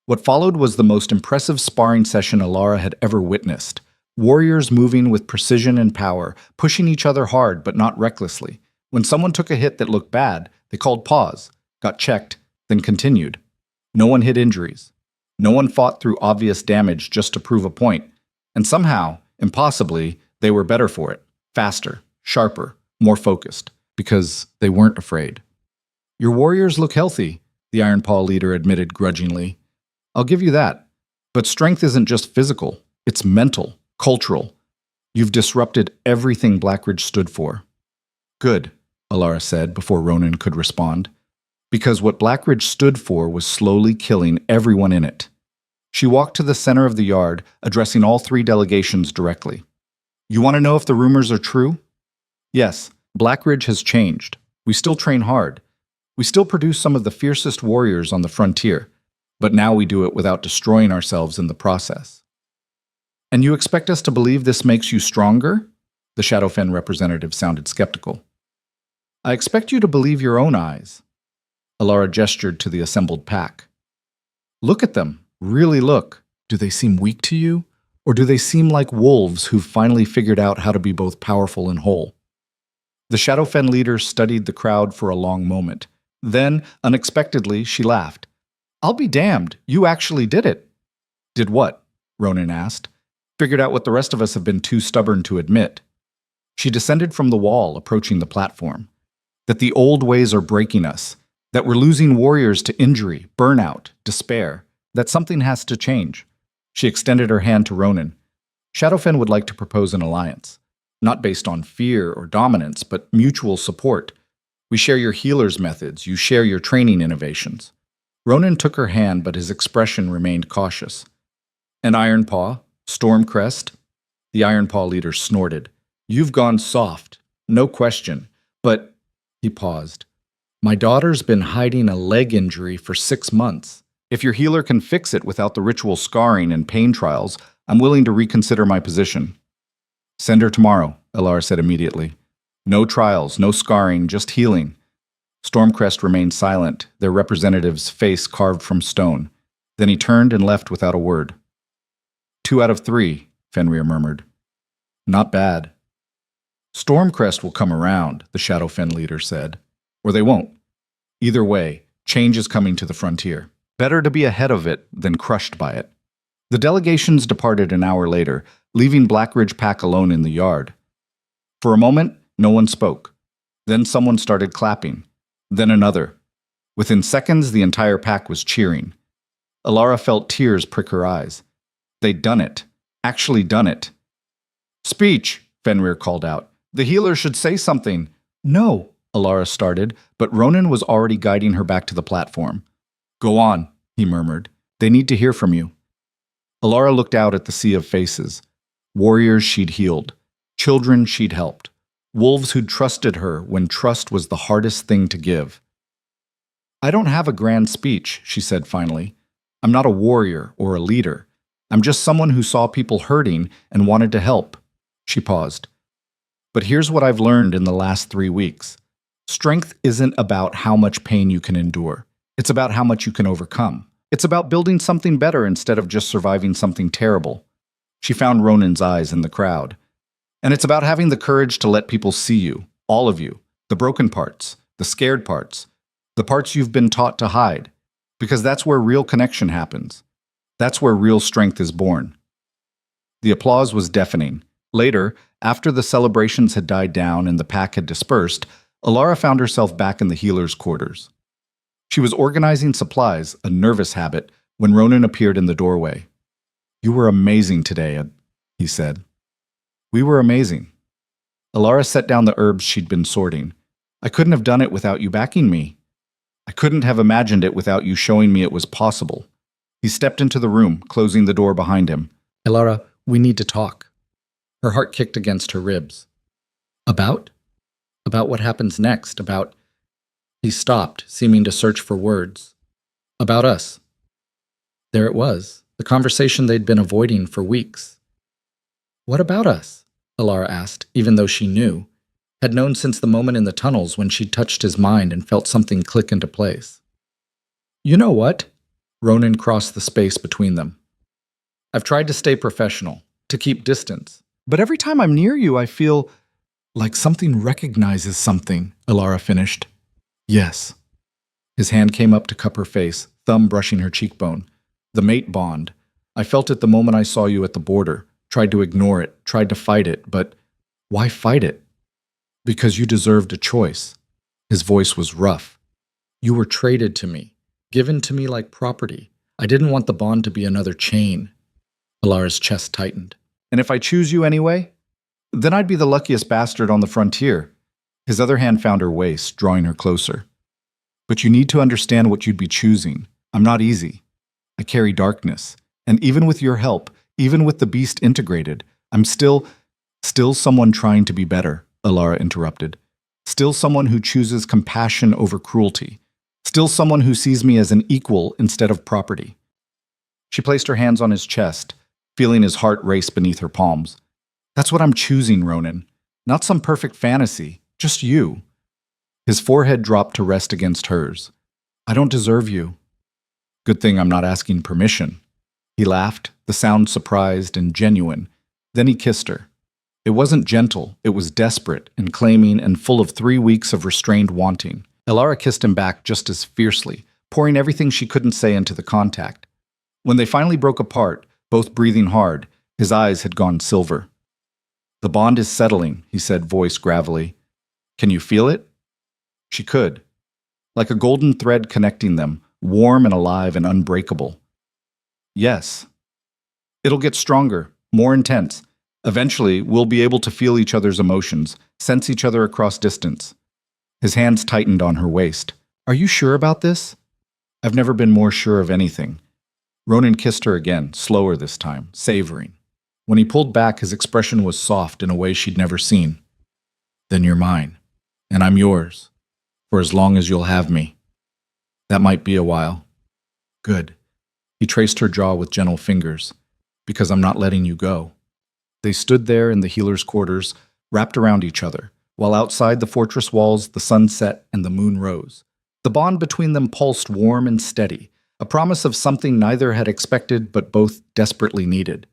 What followed was the most impressive sparring session Alara had ever witnessed. Warriors moving with precision and power, pushing each other hard but not recklessly. When someone took a hit that looked bad, they called pause, got checked, then continued. No one hid injuries. No one fought through obvious damage just to prove a point. And somehow, impossibly, they were better for it. Faster, sharper, more focused. Because they weren't afraid. Your warriors look healthy, the Ironpaw leader admitted grudgingly. I'll give you that. But strength isn't just physical. It's mental, cultural. You've disrupted everything Blackridge stood for. Good, Alara said before Ronan could respond. Because what Blackridge stood for was slowly killing everyone in it. She walked to the center of the yard, addressing all 3 delegations directly. You want to know if the rumors are true? Yes, Blackridge has changed. We still train hard. We still produce some of the fiercest warriors on the frontier, but now we do it without destroying ourselves in the process. And you expect us to believe this makes you stronger? The Shadowfen representative sounded skeptical. I expect you to believe your own eyes. Alara gestured to the assembled pack. Look at them. Really look. Do they seem weak to you? Or do they seem like wolves who've finally figured out how to be both powerful and whole? The Shadowfen leader studied the crowd for a long moment. Then, unexpectedly, she laughed. I'll be damned. You actually did it. Did what? Ronan asked. Figured out what the rest of us have been too stubborn to admit. She descended from the wall, approaching the platform. That the old ways are breaking us. That we're losing warriors to injury, burnout, despair. That something has to change. She extended her hand to Ronan. Shadowfen would like to propose an alliance. Not based on fear or dominance, but mutual support. We share your healer's methods. You share your training innovations. Ronan took her hand, but his expression remained cautious. And Ironpaw? Stormcrest? The Ironpaw leader snorted. You've gone soft. No question. But, he paused. My daughter's been hiding a leg injury for 6 months. If your healer can fix it without the ritual scarring and pain trials, I'm willing to reconsider my position. Send her tomorrow, Alara said immediately. No trials, no scarring, just healing. Stormcrest remained silent, their representative's face carved from stone. Then he turned and left without a word. 2 out of 3, Fenrir murmured. Not bad. Stormcrest will come around, the Shadowfen leader said. Or they won't. Either way, change is coming to the frontier. Better to be ahead of it than crushed by it. The delegations departed an hour later, leaving Blackridge Pack alone in the yard. For a moment, no one spoke. Then someone started clapping. Then another. Within seconds, the entire pack was cheering. Alara felt tears prick her eyes. They'd done it. Actually done it. Speech, Fenrir called out. The healer should say something. No, Alara started, but Ronan was already guiding her back to the platform. Go on, he murmured. They need to hear from you. Alara looked out at the sea of faces. Warriors she'd healed. Children she'd helped. Wolves who'd trusted her when trust was the hardest thing to give. I don't have a grand speech, she said finally. I'm not a warrior or a leader. I'm just someone who saw people hurting and wanted to help. She paused. But here's what I've learned in the last 3 weeks. Strength isn't about how much pain you can endure. It's about how much you can overcome. It's about building something better instead of just surviving something terrible. She found Ronan's eyes in the crowd. And it's about having the courage to let people see you, all of you, the broken parts, the scared parts, the parts you've been taught to hide, because that's where real connection happens. That's where real strength is born. The applause was deafening. Later, after the celebrations had died down and the pack had dispersed, Alara found herself back in the healer's quarters. She was organizing supplies, a nervous habit, when Ronan appeared in the doorway. You were amazing today, he said. We were amazing. Alara set down the herbs she'd been sorting. I couldn't have done it without you backing me. I couldn't have imagined it without you showing me it was possible. He stepped into the room, closing the door behind him. Alara, we need to talk. Her heart kicked against her ribs. About? About what happens next, about... He stopped, seeming to search for words. About us. There it was, the conversation they'd been avoiding for weeks. What about us? Alara asked, even though she knew, had known since the moment in the tunnels when she'd touched his mind and felt something click into place. You know what? Ronan crossed the space between them. I've tried to stay professional, to keep distance, but every time I'm near you I feel like something recognizes something, Alara finished. Yes. His hand came up to cup her face, thumb brushing her cheekbone. The mate bond. I felt it the moment I saw you at the border. Tried to ignore it, tried to fight it, but why fight it? Because you deserved a choice. His voice was rough. You were traded to me, given to me like property. I didn't want the bond to be another chain. Alara's chest tightened. And if I choose you anyway? Then I'd be the luckiest bastard on the frontier. His other hand found her waist, drawing her closer. But you need to understand what you'd be choosing. I'm not easy. I carry darkness. And even with your help, even with the beast integrated, I'm still someone trying to be better, Alara interrupted. Still someone who chooses compassion over cruelty. Still someone who sees me as an equal instead of property. She placed her hands on his chest, feeling his heart race beneath her palms. That's what I'm choosing, Ronan. Not some perfect fantasy, just you. His forehead dropped to rest against hers. I don't deserve you. Good thing I'm not asking permission. He laughed, the sound surprised and genuine. Then he kissed her. It wasn't gentle, it was desperate and claiming and full of 3 weeks of restrained wanting. Elara kissed him back just as fiercely, pouring everything she couldn't say into the contact. When they finally broke apart, both breathing hard, his eyes had gone silver. The bond is settling, he said, voice gravelly. Can you feel it? She could. Like a golden thread connecting them, warm and alive and unbreakable. Yes. It'll get stronger, more intense. Eventually, we'll be able to feel each other's emotions, sense each other across distance. His hands tightened on her waist. Are you sure about this? I've never been more sure of anything. Ronan kissed her again, slower this time, savoring. When he pulled back, his expression was soft in a way she'd never seen. Then you're mine, and I'm yours, for as long as you'll have me. That might be a while. Good. He traced her jaw with gentle fingers. Because I'm not letting you go. They stood there in the healer's quarters, wrapped around each other, while outside the fortress walls the sun set and the moon rose. The bond between them pulsed warm and steady, a promise of something neither had expected but both desperately needed.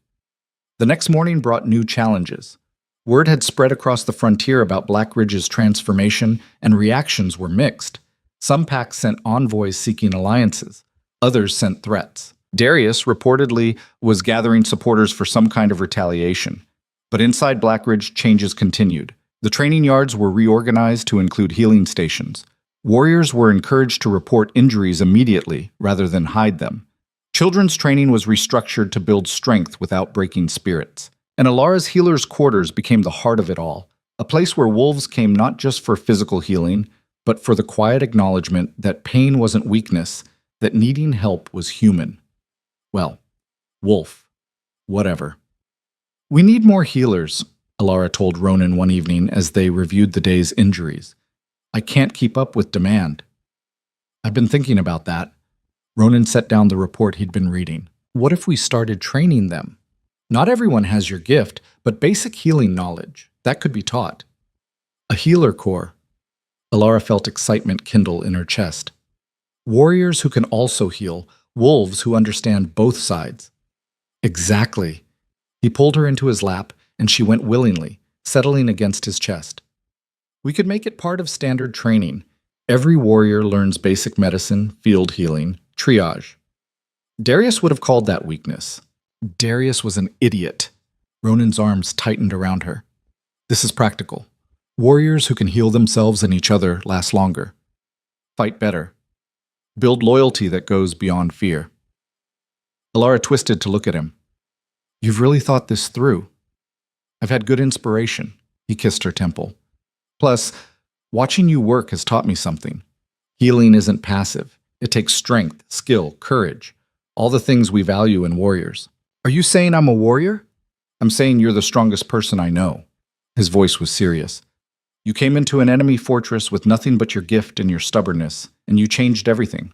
The next morning brought new challenges. Word had spread across the frontier about Blackridge's transformation, and reactions were mixed. Some packs sent envoys seeking alliances, others sent threats. Darius reportedly was gathering supporters for some kind of retaliation. But inside Blackridge, changes continued. The training yards were reorganized to include healing stations. Warriors were encouraged to report injuries immediately rather than hide them. Children's training was restructured to build strength without breaking spirits. And Elara's healer's quarters became the heart of it all, a place where wolves came not just for physical healing, but for the quiet acknowledgement that pain wasn't weakness, that needing help was human. Well, wolf. Whatever. We need more healers, Elara told Ronan one evening as they reviewed the day's injuries. I can't keep up with demand. I've been thinking about that. Ronan set down the report he'd been reading. What if we started training them? Not everyone has your gift, but basic healing knowledge. That could be taught. A healer corps. Elara felt excitement kindle in her chest. Warriors who can also heal, wolves who understand both sides. Exactly. He pulled her into his lap, and she went willingly, settling against his chest. We could make it part of standard training. Every warrior learns basic medicine, field healing, triage. Darius would have called that weakness. Darius was an idiot. Ronan's arms tightened around her. This is practical. Warriors who can heal themselves and each other last longer. Fight better. Build loyalty that goes beyond fear. Elara twisted to look at him. You've really thought this through. I've had good inspiration. He kissed her temple. Plus, watching you work has taught me something. Healing isn't passive. It takes strength, skill, courage, all the things we value in warriors. Are you saying I'm a warrior? I'm saying you're the strongest person I know. His voice was serious. You came into an enemy fortress with nothing but your gift and your stubbornness, and you changed everything.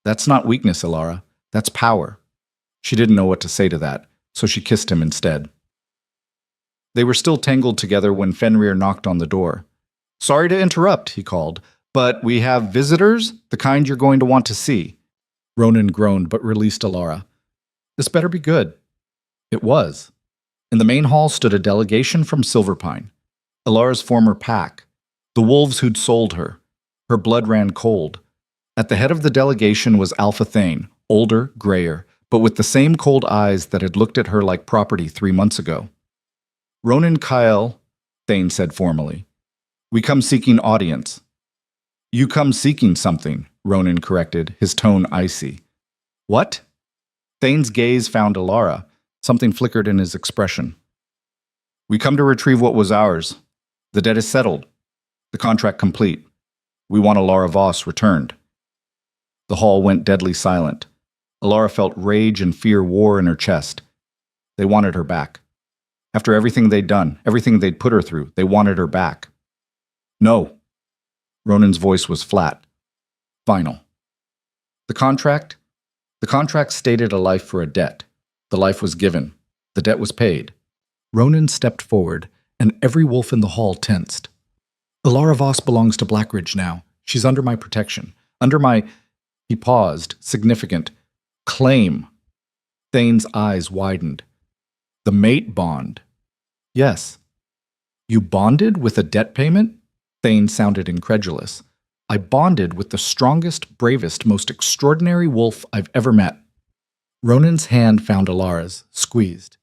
That's not weakness, Elara. That's power. She didn't know what to say to that, so she kissed him instead. They were still tangled together when Fenrir knocked on the door. Sorry to interrupt, he called, but we have visitors, the kind you're going to want to see. Ronan groaned but released Elara. This better be good. It was. In the main hall stood a delegation from Silverpine. Elara's former pack, the wolves who'd sold her. Her blood ran cold. At the head of the delegation was Alpha Thane, older, grayer, but with the same cold eyes that had looked at her like property 3 months ago. Ronan Kyle, Thane said formally. We come seeking audience. You come seeking something, Ronan corrected, his tone icy. What? Thane's gaze found Elara. Something flickered in his expression. We come to retrieve what was ours. The debt is settled. The contract complete. We want Elara Voss returned. The hall went deadly silent. Elara felt rage and fear war in her chest. They wanted her back. After everything they'd done, everything they'd put her through, they wanted her back. No. Ronan's voice was flat. Final. The contract stated a life for a debt. The life was given. The debt was paid. Ronan stepped forward, and every wolf in the hall tensed. Alara Voss belongs to Blackridge now. She's under my protection. Under my— He paused, significant. Claim. Thane's eyes widened. The mate bond. Yes. You bonded with a debt payment? Thane sounded incredulous. I bonded with the strongest, bravest, most extraordinary wolf I've ever met. Ronan's hand found Alara's, squeezed.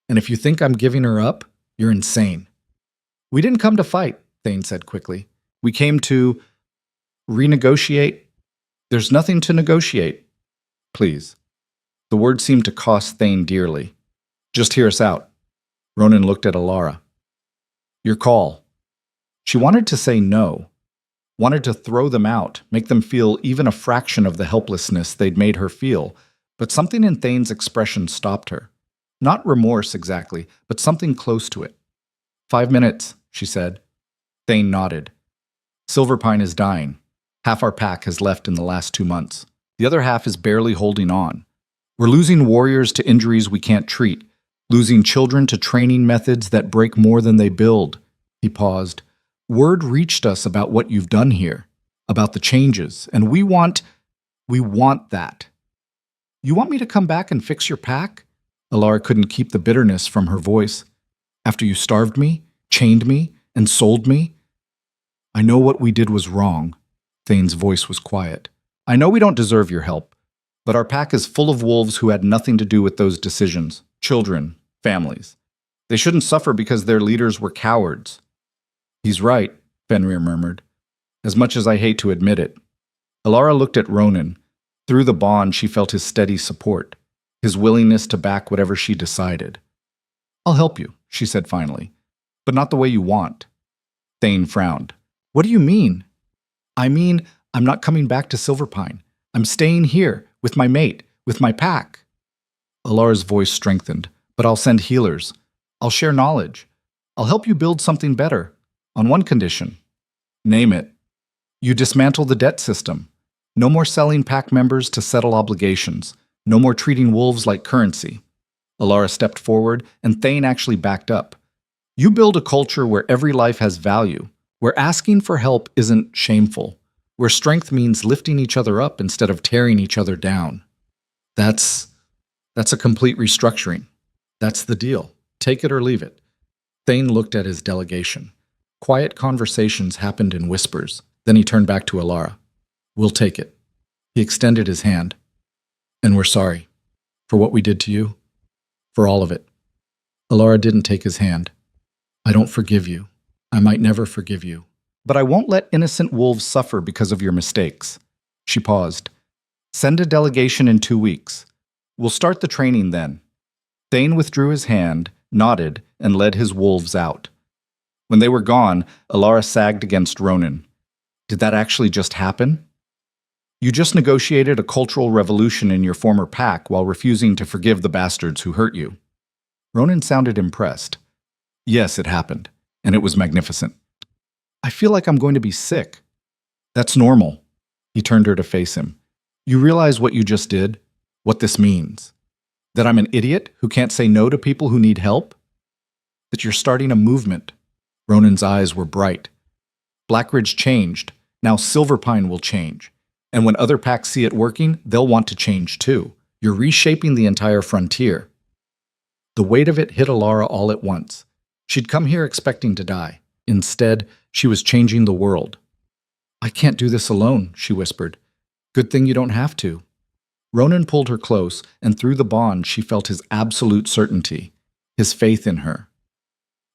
And if you think I'm giving her up, you're insane. We didn't come to fight, Thane said quickly. We came to renegotiate. There's nothing to negotiate. Please. The word seemed to cost Thane dearly. Just hear us out. Ronan looked at Alara. Your call. She wanted to say no, wanted to throw them out, make them feel even a fraction of the helplessness they'd made her feel, but something in Thane's expression stopped her. Not remorse exactly, but something close to it. 5 minutes, she said. Thane nodded. Silverpine is dying. Half our pack has left in the last 2 months. The other half is barely holding on. We're losing warriors to injuries we can't treat, losing children to training methods that break more than they build. He paused. Word reached us about what you've done here, about the changes, and we want that. You want me to come back and fix your pack? Alara couldn't keep the bitterness from her voice. After you starved me, chained me, and sold me? I know what we did was wrong. Thane's voice was quiet. I know we don't deserve your help, but our pack is full of wolves who had nothing to do with those decisions. Children, families. They shouldn't suffer because their leaders were cowards. He's right, Fenrir murmured, as much as I hate to admit it. Alara looked at Ronan. Through the bond, she felt his steady support, his willingness to back whatever she decided. I'll help you, she said finally, but not the way you want. Thane frowned. What do you mean? I mean, I'm not coming back to Silverpine. I'm staying here, with my mate, with my pack. Alara's voice strengthened. But I'll send healers. I'll share knowledge. I'll help you build something better. On one condition. Name it. You dismantle the debt system. No more selling pack members to settle obligations. No more treating wolves like currency. Alara stepped forward, and Thane actually backed up. You build a culture where every life has value, where asking for help isn't shameful, where strength means lifting each other up instead of tearing each other down. That's a complete restructuring. That's the deal. Take it or leave it. Thane looked at his delegation. Quiet conversations happened in whispers. Then he turned back to Alara. We'll take it. He extended his hand. And we're sorry. For what we did to you. For all of it. Alara didn't take his hand. I don't forgive you. I might never forgive you. But I won't let innocent wolves suffer because of your mistakes. She paused. Send a delegation in 2 weeks. We'll start the training then. Thane withdrew his hand, nodded, and led his wolves out. When they were gone, Alara sagged against Ronan. Did that actually just happen? You just negotiated a cultural revolution in your former pack while refusing to forgive the bastards who hurt you. Ronan sounded impressed. Yes, it happened, and it was magnificent. I feel like I'm going to be sick. That's normal. He turned her to face him. You realize what you just did? What this means? That I'm an idiot who can't say no to people who need help? That you're starting a movement. Ronan's eyes were bright. Blackridge changed. Now Silverpine will change. And when other packs see it working, they'll want to change too. You're reshaping the entire frontier. The weight of it hit Alara all at once. She'd come here expecting to die. Instead, she was changing the world. I can't do this alone, she whispered. Good thing you don't have to. Ronan pulled her close, and through the bond she felt his absolute certainty, his faith in her.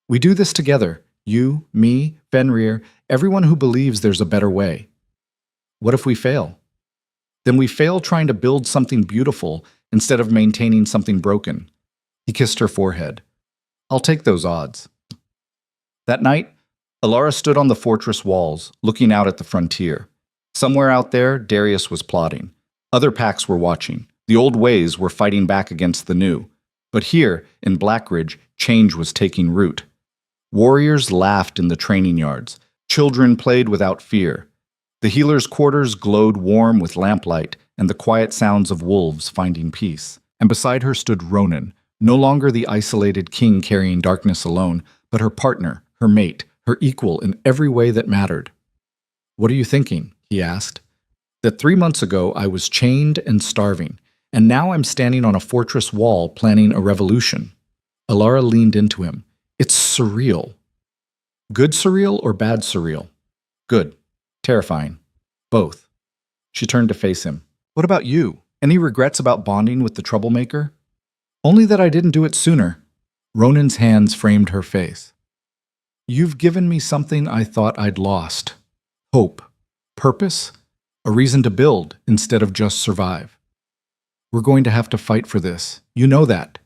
We do this together, you, me, Fenrir, everyone who believes there's a better way. What if we fail? Then we fail trying to build something beautiful instead of maintaining something broken. He kissed her forehead. I'll take those odds. That night, Alara stood on the fortress walls, looking out at the frontier. Somewhere out there, Darius was plotting. Other packs were watching. The old ways were fighting back against the new. But here, in Blackridge, change was taking root. Warriors laughed in the training yards. Children played without fear. The healers' quarters glowed warm with lamplight and the quiet sounds of wolves finding peace. And beside her stood Ronan, no longer the isolated king carrying darkness alone, but her partner, her mate, her equal in every way that mattered. "What are you thinking?" he asked. "That 3 months ago I was chained and starving, and now I'm standing on a fortress wall planning a revolution." Alara leaned into him. "It's surreal." "Good surreal or bad surreal?" "Good. Terrifying. Both." She turned to face him. "What about you? Any regrets about bonding with the troublemaker?" "Only that I didn't do it sooner." Ronan's hands framed her face. "You've given me something I thought I'd lost. Hope. Purpose. A reason to build instead of just survive. We're going to have to fight for this. You know that."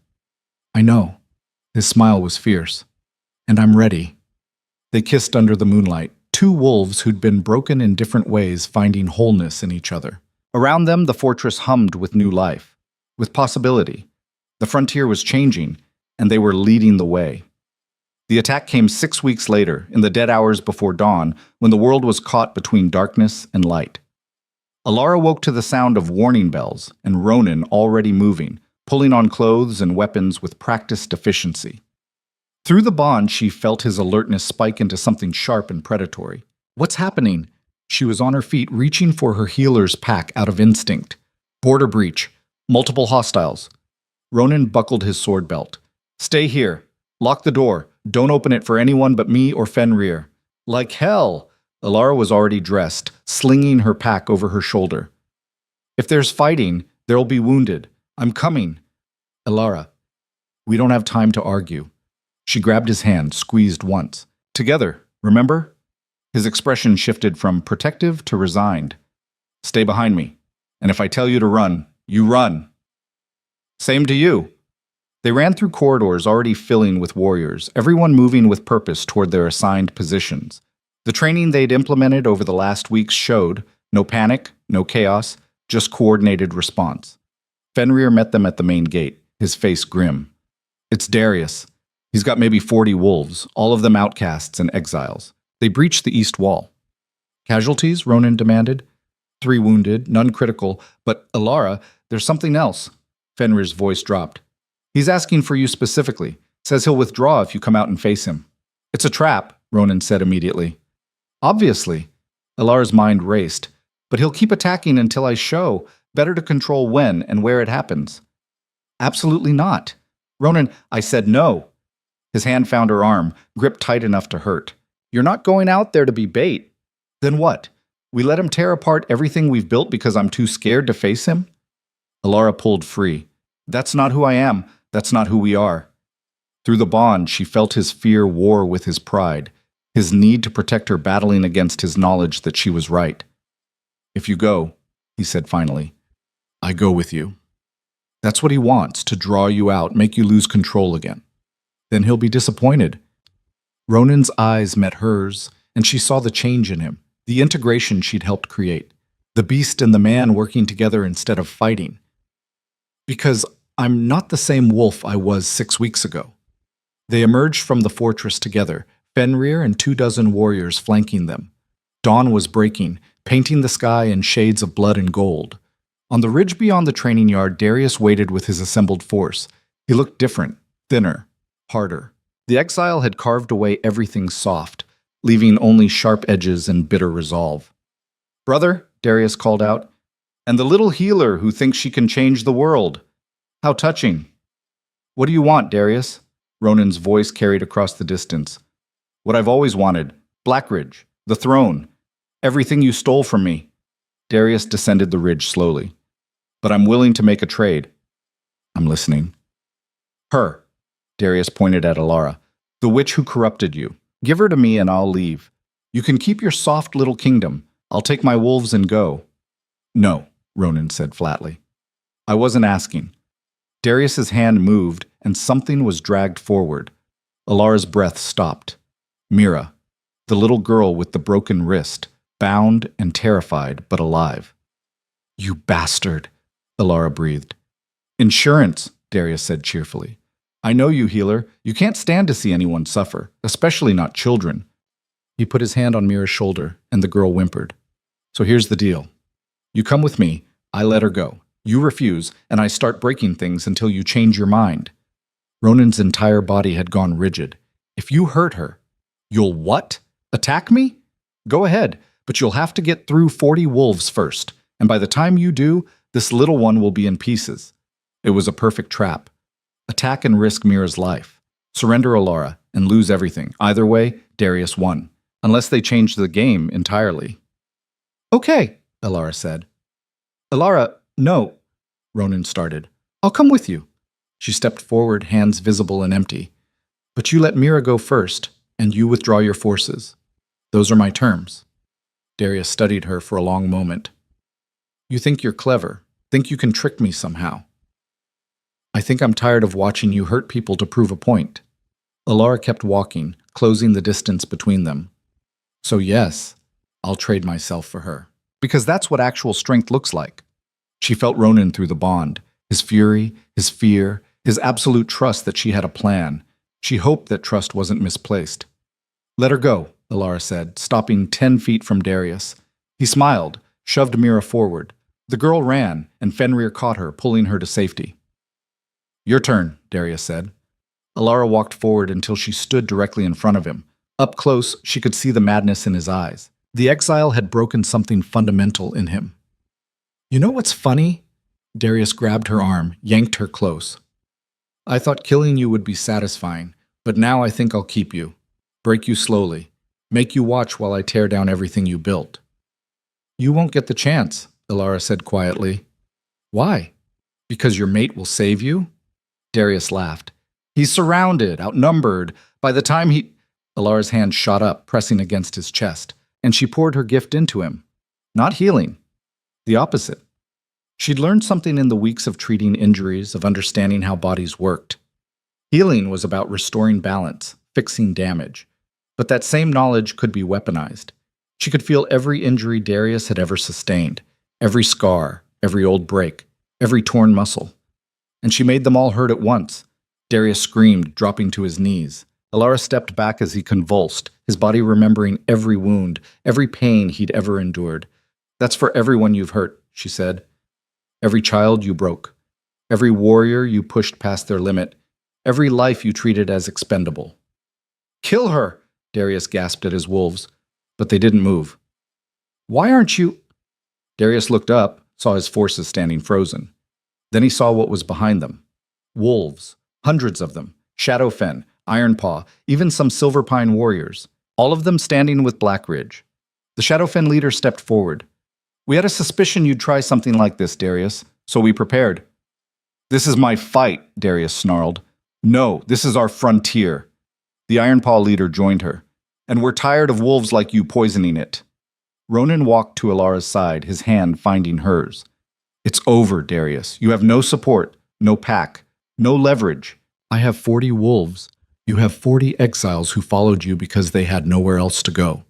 "I know." His smile was fierce. "And I'm ready." They kissed under the moonlight, two wolves who'd been broken in different ways finding wholeness in each other. Around them, the fortress hummed with new life, with possibility. The frontier was changing, and they were leading the way. The attack came 6 weeks later, in the dead hours before dawn, when the world was caught between darkness and light. Alara woke to the sound of warning bells, and Ronan already moving, pulling on clothes and weapons with practiced efficiency. Through the bond, she felt his alertness spike into something sharp and predatory. "What's happening?" She was on her feet, reaching for her healer's pack out of instinct. Border breach. Multiple hostiles. Ronan buckled his sword belt. "Stay here. Lock the door. Don't open it for anyone but me or Fenrir." "Like hell!" Alara was already dressed, slinging her pack over her shoulder. "If there's fighting, there'll be wounded. I'm coming." "Alara, we don't have time to argue." She grabbed his hand, squeezed once. "Together, remember?" His expression shifted from protective to resigned. "Stay behind me, and if I tell you to run, you run." "Same to you." They ran through corridors already filling with warriors, everyone moving with purpose toward their assigned positions. The training they'd implemented over the last weeks showed no panic, no chaos, just coordinated response. Fenrir met them at the main gate, his face grim. "It's Darius. He's got maybe 40 wolves, all of them outcasts and exiles. They breached the east wall." "Casualties?" Ronan demanded. "3 wounded, none critical, but Alara, there's something else." Fenrir's voice dropped. "He's asking for you specifically. Says he'll withdraw if you come out and face him." "It's a trap," Ronan said immediately. "Obviously." Alara's mind raced. "But he'll keep attacking until I show. Better to control when and where it happens." "Absolutely not." "Ronan, I said no." His hand found her arm, gripped tight enough to hurt. "You're not going out there to be bait." "Then what? We let him tear apart everything we've built because I'm too scared to face him?" Alara pulled free. "That's not who I am. That's not who we are." Through the bond, she felt his fear war with his pride, his need to protect her battling against his knowledge that she was right. "If you go," he said finally, "I go with you." That's what he wants, to draw you out, make you lose control again. Then he'll be disappointed. Ronan's eyes met hers, and she saw the change in him, the integration she'd helped create, the beast and the man working together instead of fighting. "Because I'm not the same wolf I was 6 weeks ago." They emerged from the fortress together, Fenrir and 24 warriors flanking them. Dawn was breaking, painting the sky in shades of blood and gold. On the ridge beyond the training yard, Darius waited with his assembled force. He looked different, thinner, harder. The exile had carved away everything soft, leaving only sharp edges and bitter resolve. "Brother," Darius called out, "and the little healer who thinks she can change the world. How touching." "What do you want, Darius?" Ronan's voice carried across the distance. "What I've always wanted. Blackridge. The throne. Everything you stole from me." Darius descended the ridge slowly. "But I'm willing to make a trade." "I'm listening." "Her." Darius pointed at Alara. "The witch who corrupted you. Give her to me and I'll leave. You can keep your soft little kingdom. I'll take my wolves and go." "No," Ronan said flatly. "I wasn't asking." Darius's hand moved, and something was dragged forward. Alara's breath stopped. Mira, the little girl with the broken wrist, bound and terrified, but alive. "You bastard," Alara breathed. "Insurance," Darius said cheerfully. "I know you, healer. You can't stand to see anyone suffer, especially not children." He put his hand on Mira's shoulder, and the girl whimpered. "So here's the deal. You come with me, I let her go. You refuse, and I start breaking things until you change your mind." Ronan's entire body had gone rigid. If you hurt her, you'll what? Attack me? Go ahead, but you'll have to get through 40 wolves first, and by the time you do, this little one will be in pieces. It was a perfect trap. Attack and risk Mira's life. Surrender Alara and lose everything. Either way, Darius won, unless they changed the game entirely. Okay, Alara said. Alara, no, Ronan started. I'll come with you. She stepped forward, hands visible and empty. But you let Mira go first, and you withdraw your forces. Those are my terms. Darius studied her for a long moment. You think you're clever, think you can trick me somehow. I think I'm tired of watching you hurt people to prove a point. Alara kept walking, closing the distance between them. So yes, I'll trade myself for her. Because that's what actual strength looks like. She felt Ronan through the bond, his fury, his fear, his absolute trust that she had a plan. She hoped that trust wasn't misplaced. Let her go, Alara said, stopping 10 feet from Darius. He smiled, shoved Mira forward. The girl ran, and Fenrir caught her, pulling her to safety. Your turn, Darius said. Alara walked forward until she stood directly in front of him. Up close, she could see the madness in his eyes. The exile had broken something fundamental in him. You know what's funny? Darius grabbed her arm, yanked her close. I thought killing you would be satisfying, but now I think I'll keep you. Break you slowly. Make you watch while I tear down everything you built. You won't get the chance, Alara said quietly. Why? Because your mate will save you? Darius laughed. He's surrounded, outnumbered. By the time Alara's hand shot up, pressing against his chest, and she poured her gift into him. Not healing. The opposite. She'd learned something in the weeks of treating injuries, of understanding how bodies worked. Healing was about restoring balance, fixing damage. But that same knowledge could be weaponized. She could feel every injury Darius had ever sustained, every scar, every old break, every torn muscle. And she made them all hurt at once. Darius screamed, dropping to his knees. Alara stepped back as he convulsed, his body remembering every wound, every pain he'd ever endured. That's for everyone you've hurt, she said. Every child you broke. Every warrior you pushed past their limit. Every life you treated as expendable. Kill her, Darius gasped at his wolves, but they didn't move. Why aren't you? Darius looked up, saw his forces standing frozen. Then he saw what was behind them. Wolves, hundreds of them, Shadowfen, Ironpaw, even some Silverpine warriors, all of them standing with Blackridge. The Shadowfen leader stepped forward. We had a suspicion you'd try something like this, Darius, so we prepared. This is my fight, Darius snarled. No, this is our frontier. The Ironpaw leader joined her. And we're tired of wolves like you poisoning it. Ronan walked to Alara's side, his hand finding hers. It's over, Darius. You have no support, no pack, no leverage. I have 40 wolves. You have 40 exiles who followed you because they had nowhere else to go.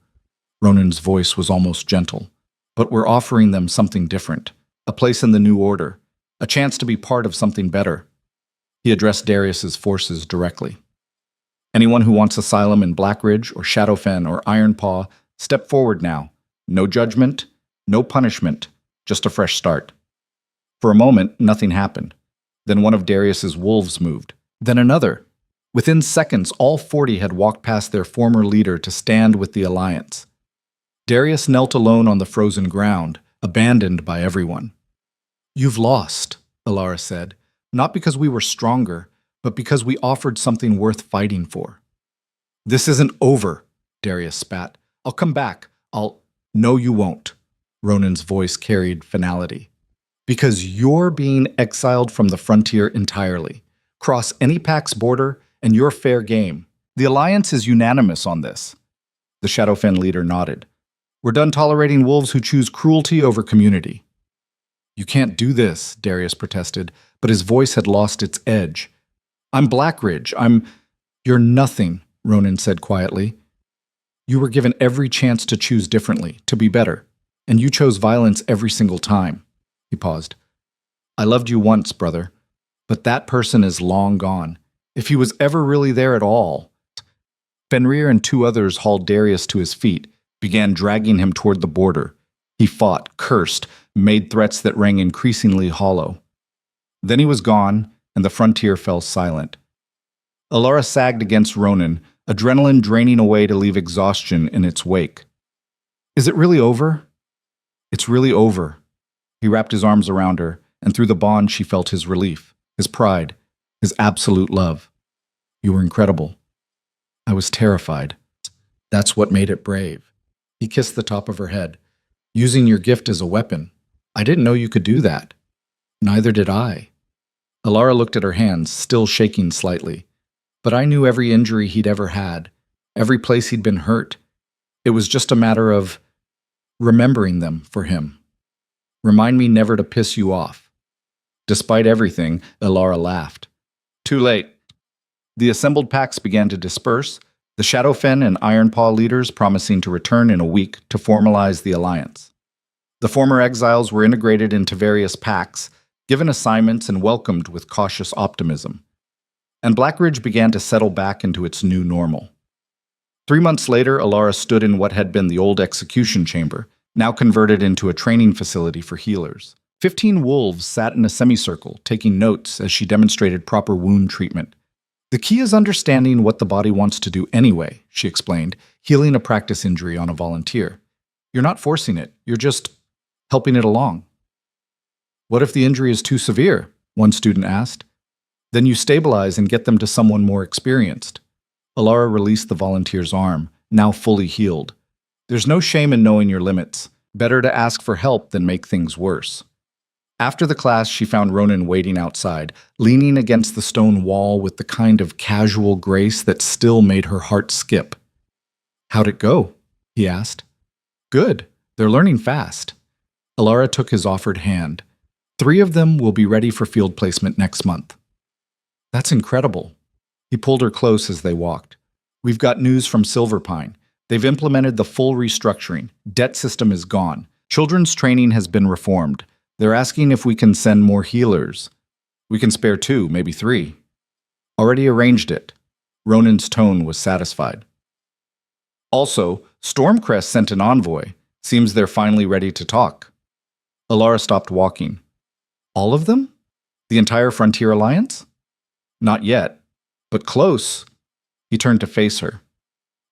Ronan's voice was almost gentle. But we're offering them something different, a place in the new order, a chance to be part of something better. He addressed Darius's forces directly. Anyone who wants asylum in Blackridge or Shadowfen or Ironpaw, step forward now. No judgment, no punishment, just a fresh start. For a moment, nothing happened. Then one of Darius's wolves moved. Then another. Within seconds, all 40 had walked past their former leader to stand with the Alliance. Darius knelt alone on the frozen ground, abandoned by everyone. You've lost, Alara said, not because we were stronger, but because we offered something worth fighting for. This isn't over, Darius spat. I'll come back. No, you won't. Ronan's voice carried finality. Because you're being exiled from the frontier entirely. Cross any pack's border, and you're fair game. The Alliance is unanimous on this. The Shadowfen leader nodded. We're done tolerating wolves who choose cruelty over community. You can't do this, Darius protested, but his voice had lost its edge. I'm Blackridge. You're nothing, Ronan said quietly. You were given every chance to choose differently, to be better, and you chose violence every single time. He paused. I loved you once, brother, but that person is long gone. If he was ever really there at all. Fenrir and 2 others hauled Darius to his feet, began dragging him toward the border. He fought, cursed, made threats that rang increasingly hollow. Then he was gone, and the frontier fell silent. Alara sagged against Ronan, adrenaline draining away to leave exhaustion in its wake. Is it really over? It's really over. He wrapped his arms around her, and through the bond she felt his relief, his pride, his absolute love. You were incredible. I was terrified. That's what made it brave. He kissed the top of her head. Using your gift as a weapon. I didn't know you could do that. Neither did I. Alara looked at her hands, still shaking slightly. But I knew every injury he'd ever had, every place he'd been hurt. It was just a matter of remembering them for him. Remind me never to piss you off. Despite everything, Alara laughed. Too late. The assembled packs began to disperse, the Shadowfen and Ironpaw leaders promising to return in a week to formalize the alliance. The former exiles were integrated into various packs, given assignments and welcomed with cautious optimism. And Blackridge began to settle back into its new normal. 3 months later, Alara stood in what had been the old execution chamber, now converted into a training facility for healers. 15 wolves sat in a semicircle, taking notes as she demonstrated proper wound treatment. The key is understanding what the body wants to do anyway, she explained, healing a practice injury on a volunteer. You're not forcing it, you're just helping it along. What if the injury is too severe? One student asked. Then you stabilize and get them to someone more experienced. Alara released the volunteer's arm, now fully healed. There's no shame in knowing your limits. Better to ask for help than make things worse. After the class, she found Ronan waiting outside, leaning against the stone wall with the kind of casual grace that still made her heart skip. How'd it go? He asked. Good. They're learning fast. Alara took his offered hand. 3 of them will be ready for field placement next month. That's incredible. He pulled her close as they walked. We've got news from Silverpine. They've implemented the full restructuring. Debt system is gone. Children's training has been reformed. They're asking if we can send more healers. We can spare 2, maybe 3. Already arranged it. Ronan's tone was satisfied. Also, Stormcrest sent an envoy. Seems they're finally ready to talk. Alara stopped walking. All of them? The entire Frontier Alliance? Not yet, but close. He turned to face her.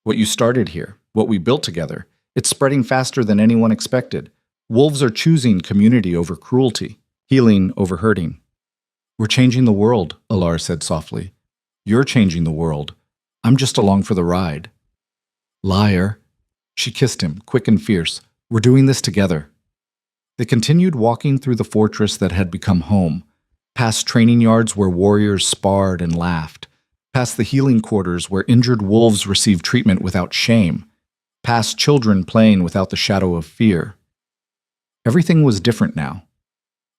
What you started here, what we built together, it's spreading faster than anyone expected. Wolves are choosing community over cruelty, healing over hurting. We're changing the world, Alara said softly. You're changing the world. I'm just along for the ride. Liar. She kissed him, quick and fierce. We're doing this together. They continued walking through the fortress that had become home, past training yards where warriors sparred and laughed, past the healing quarters where injured wolves received treatment without shame, past children playing without the shadow of fear. Everything was different now.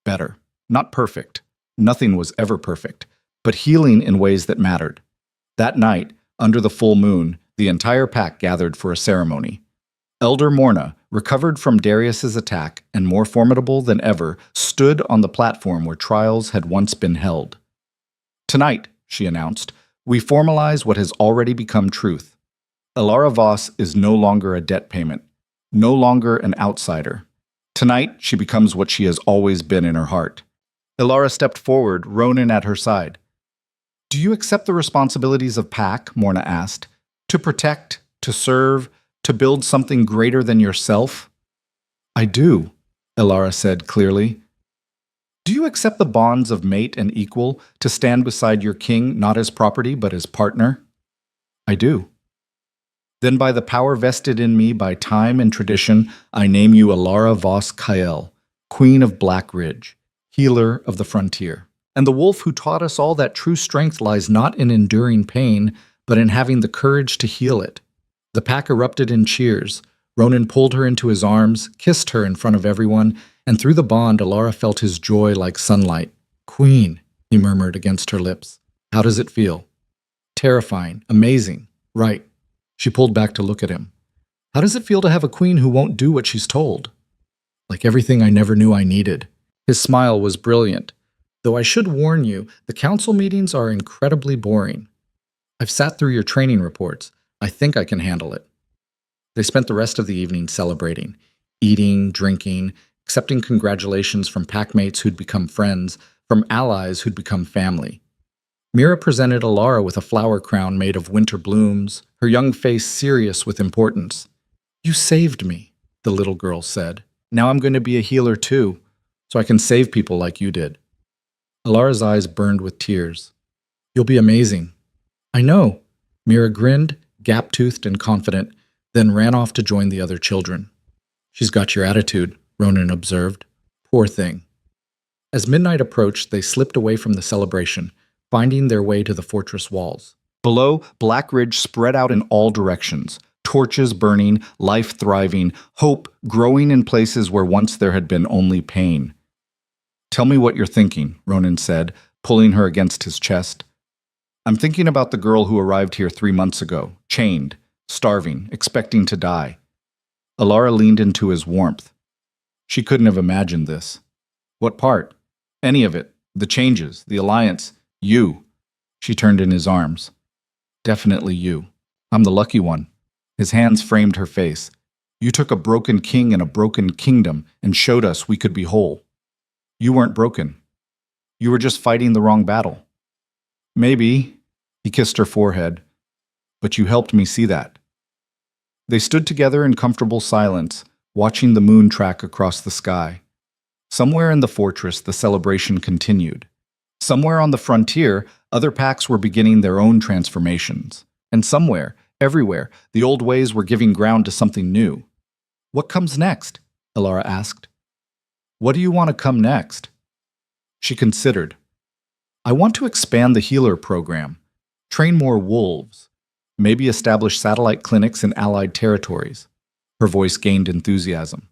Better. Not perfect. Nothing was ever perfect, but healing in ways that mattered. That night, under the full moon, the entire pack gathered for a ceremony. Elder Morna, recovered from Darius's attack and more formidable than ever, stood on the platform where trials had once been held. Tonight, she announced, we formalize what has already become truth. Alara Voss is no longer a debt payment, no longer an outsider. Tonight, she becomes what she has always been in her heart. Alara stepped forward, Ronan at her side. Do you accept the responsibilities of Pack? Morna asked. To protect, to serve, to build something greater than yourself? I do, Alara said clearly. Do you accept the bonds of mate and equal, to stand beside your king not as property but as partner? I do. Then by the power vested in me by time and tradition, I name you Alara Voss Kyle, Queen of Blackridge, healer of the frontier. And the wolf who taught us all that true strength lies not in enduring pain, but in having the courage to heal it. The pack erupted in cheers. Ronan pulled her into his arms, kissed her in front of everyone, and through the bond, Alara felt his joy like sunlight. Queen, he murmured against her lips. How does it feel? Terrifying, amazing, right. She pulled back to look at him. How does it feel to have a queen who won't do what she's told? Like everything I never knew I needed. His smile was brilliant. Though I should warn you, the council meetings are incredibly boring. I've sat through your training reports. I think I can handle it. They spent the rest of the evening celebrating, eating, drinking, accepting congratulations from packmates who'd become friends, from allies who'd become family. Mira presented Alara with a flower crown made of winter blooms, her young face serious with importance. "You saved me," the little girl said. "Now I'm going to be a healer too, so I can save people like you did." Alara's eyes burned with tears. "You'll be amazing." "I know." Mira grinned, gap-toothed and confident, then ran off to join the other children. "She's got your attitude," Ronan observed. "Poor thing." As midnight approached, they slipped away from the celebration, finding their way to the fortress walls. Below, Black Ridge spread out in all directions, torches burning, life thriving, hope growing in places where once there had been only pain. "Tell me what you're thinking," Ronan said, pulling her against his chest. "I'm thinking about the girl who arrived here 3 months ago, chained, starving, expecting to die." Alara leaned into his warmth. She couldn't have imagined this. "What part?" "Any of it. The changes, the alliance. You." She turned in his arms. "Definitely you. I'm the lucky one." His hands framed her face. "You took a broken king and a broken kingdom and showed us we could be whole. You weren't broken. You were just fighting the wrong battle." "Maybe," he kissed her forehead, "but you helped me see that." They stood together in comfortable silence, watching the moon track across the sky. Somewhere in the fortress, the celebration continued. Somewhere on the frontier, other packs were beginning their own transformations. And somewhere, everywhere, the old ways were giving ground to something new. "What comes next?" Alara asked. "What do you want to come next?" She considered. "I want to expand the healer program, train more wolves, maybe establish satellite clinics in allied territories." Her voice gained enthusiasm.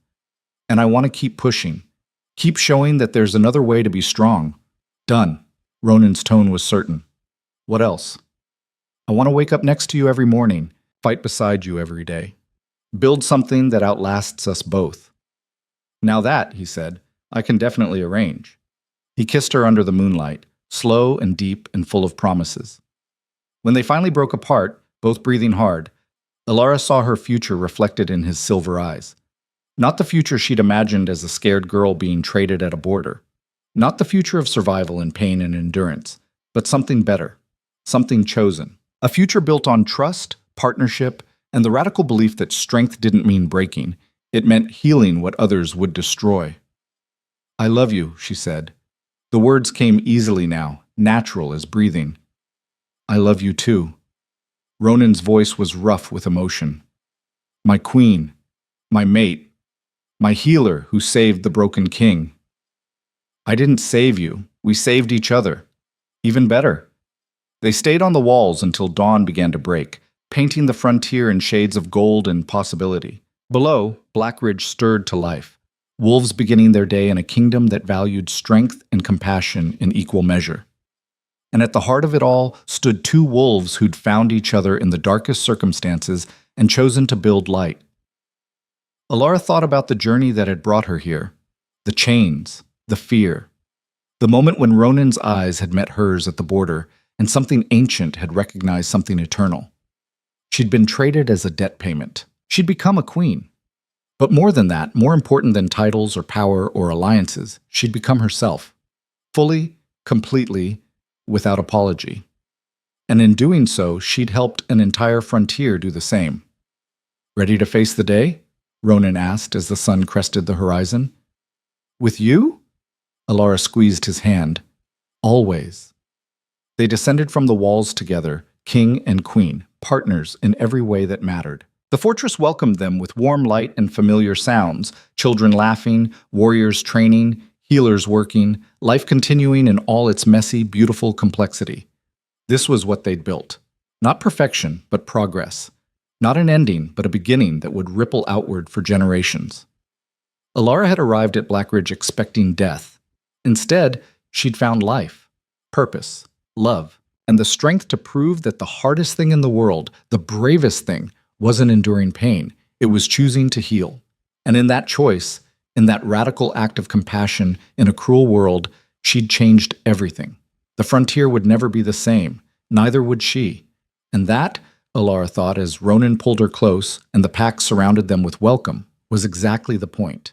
"And I want to keep pushing, keep showing that there's another way to be strong." "Done." Ronan's tone was certain. "What else?" "I want to wake up next to you every morning, fight beside you every day. Build something that outlasts us both." "Now that," he said, "I can definitely arrange." He kissed her under the moonlight, slow and deep and full of promises. When they finally broke apart, both breathing hard, Alara saw her future reflected in his silver eyes. Not the future she'd imagined as a scared girl being traded at a border. Not the future of survival in pain and endurance, but something better, something chosen. A future built on trust, partnership, and the radical belief that strength didn't mean breaking. It meant healing what others would destroy. "I love you," she said. The words came easily now, natural as breathing. "I love you too." Ronan's voice was rough with emotion. "My queen, my mate, my healer who saved the broken king." "I didn't save you. We saved each other. Even better." They stayed on the walls until dawn began to break, painting the frontier in shades of gold and possibility. Below, Black Ridge stirred to life, wolves beginning their day in a kingdom that valued strength and compassion in equal measure. And at the heart of it all stood two wolves who'd found each other in the darkest circumstances and chosen to build light. Alara thought about the journey that had brought her here, the chains, the fear, the moment when Ronan's eyes had met hers at the border and something ancient had recognized something eternal. She'd been traded as a debt payment. She'd become a queen. But more than that, more important than titles or power or alliances, she'd become herself, fully, completely, without apology. And in doing so, she'd helped an entire frontier do the same. "Ready to face the day?" Ronan asked as the sun crested the horizon. "With you?" Alara squeezed his hand. "Always." They descended from the walls together, king and queen, partners in every way that mattered. The fortress welcomed them with warm light and familiar sounds, children laughing, warriors training, healers working, life continuing in all its messy, beautiful complexity. This was what they'd built. Not perfection, but progress. Not an ending, but a beginning that would ripple outward for generations. Alara had arrived at Black Ridge expecting death. Instead, she'd found life, purpose, love, and the strength to prove that the hardest thing in the world, the bravest thing, wasn't enduring pain. It was choosing to heal. And in that choice, in that radical act of compassion in a cruel world, she'd changed everything. The frontier would never be the same. Neither would she. And that, Alara thought as Ronan pulled her close and the pack surrounded them with welcome, was exactly the point.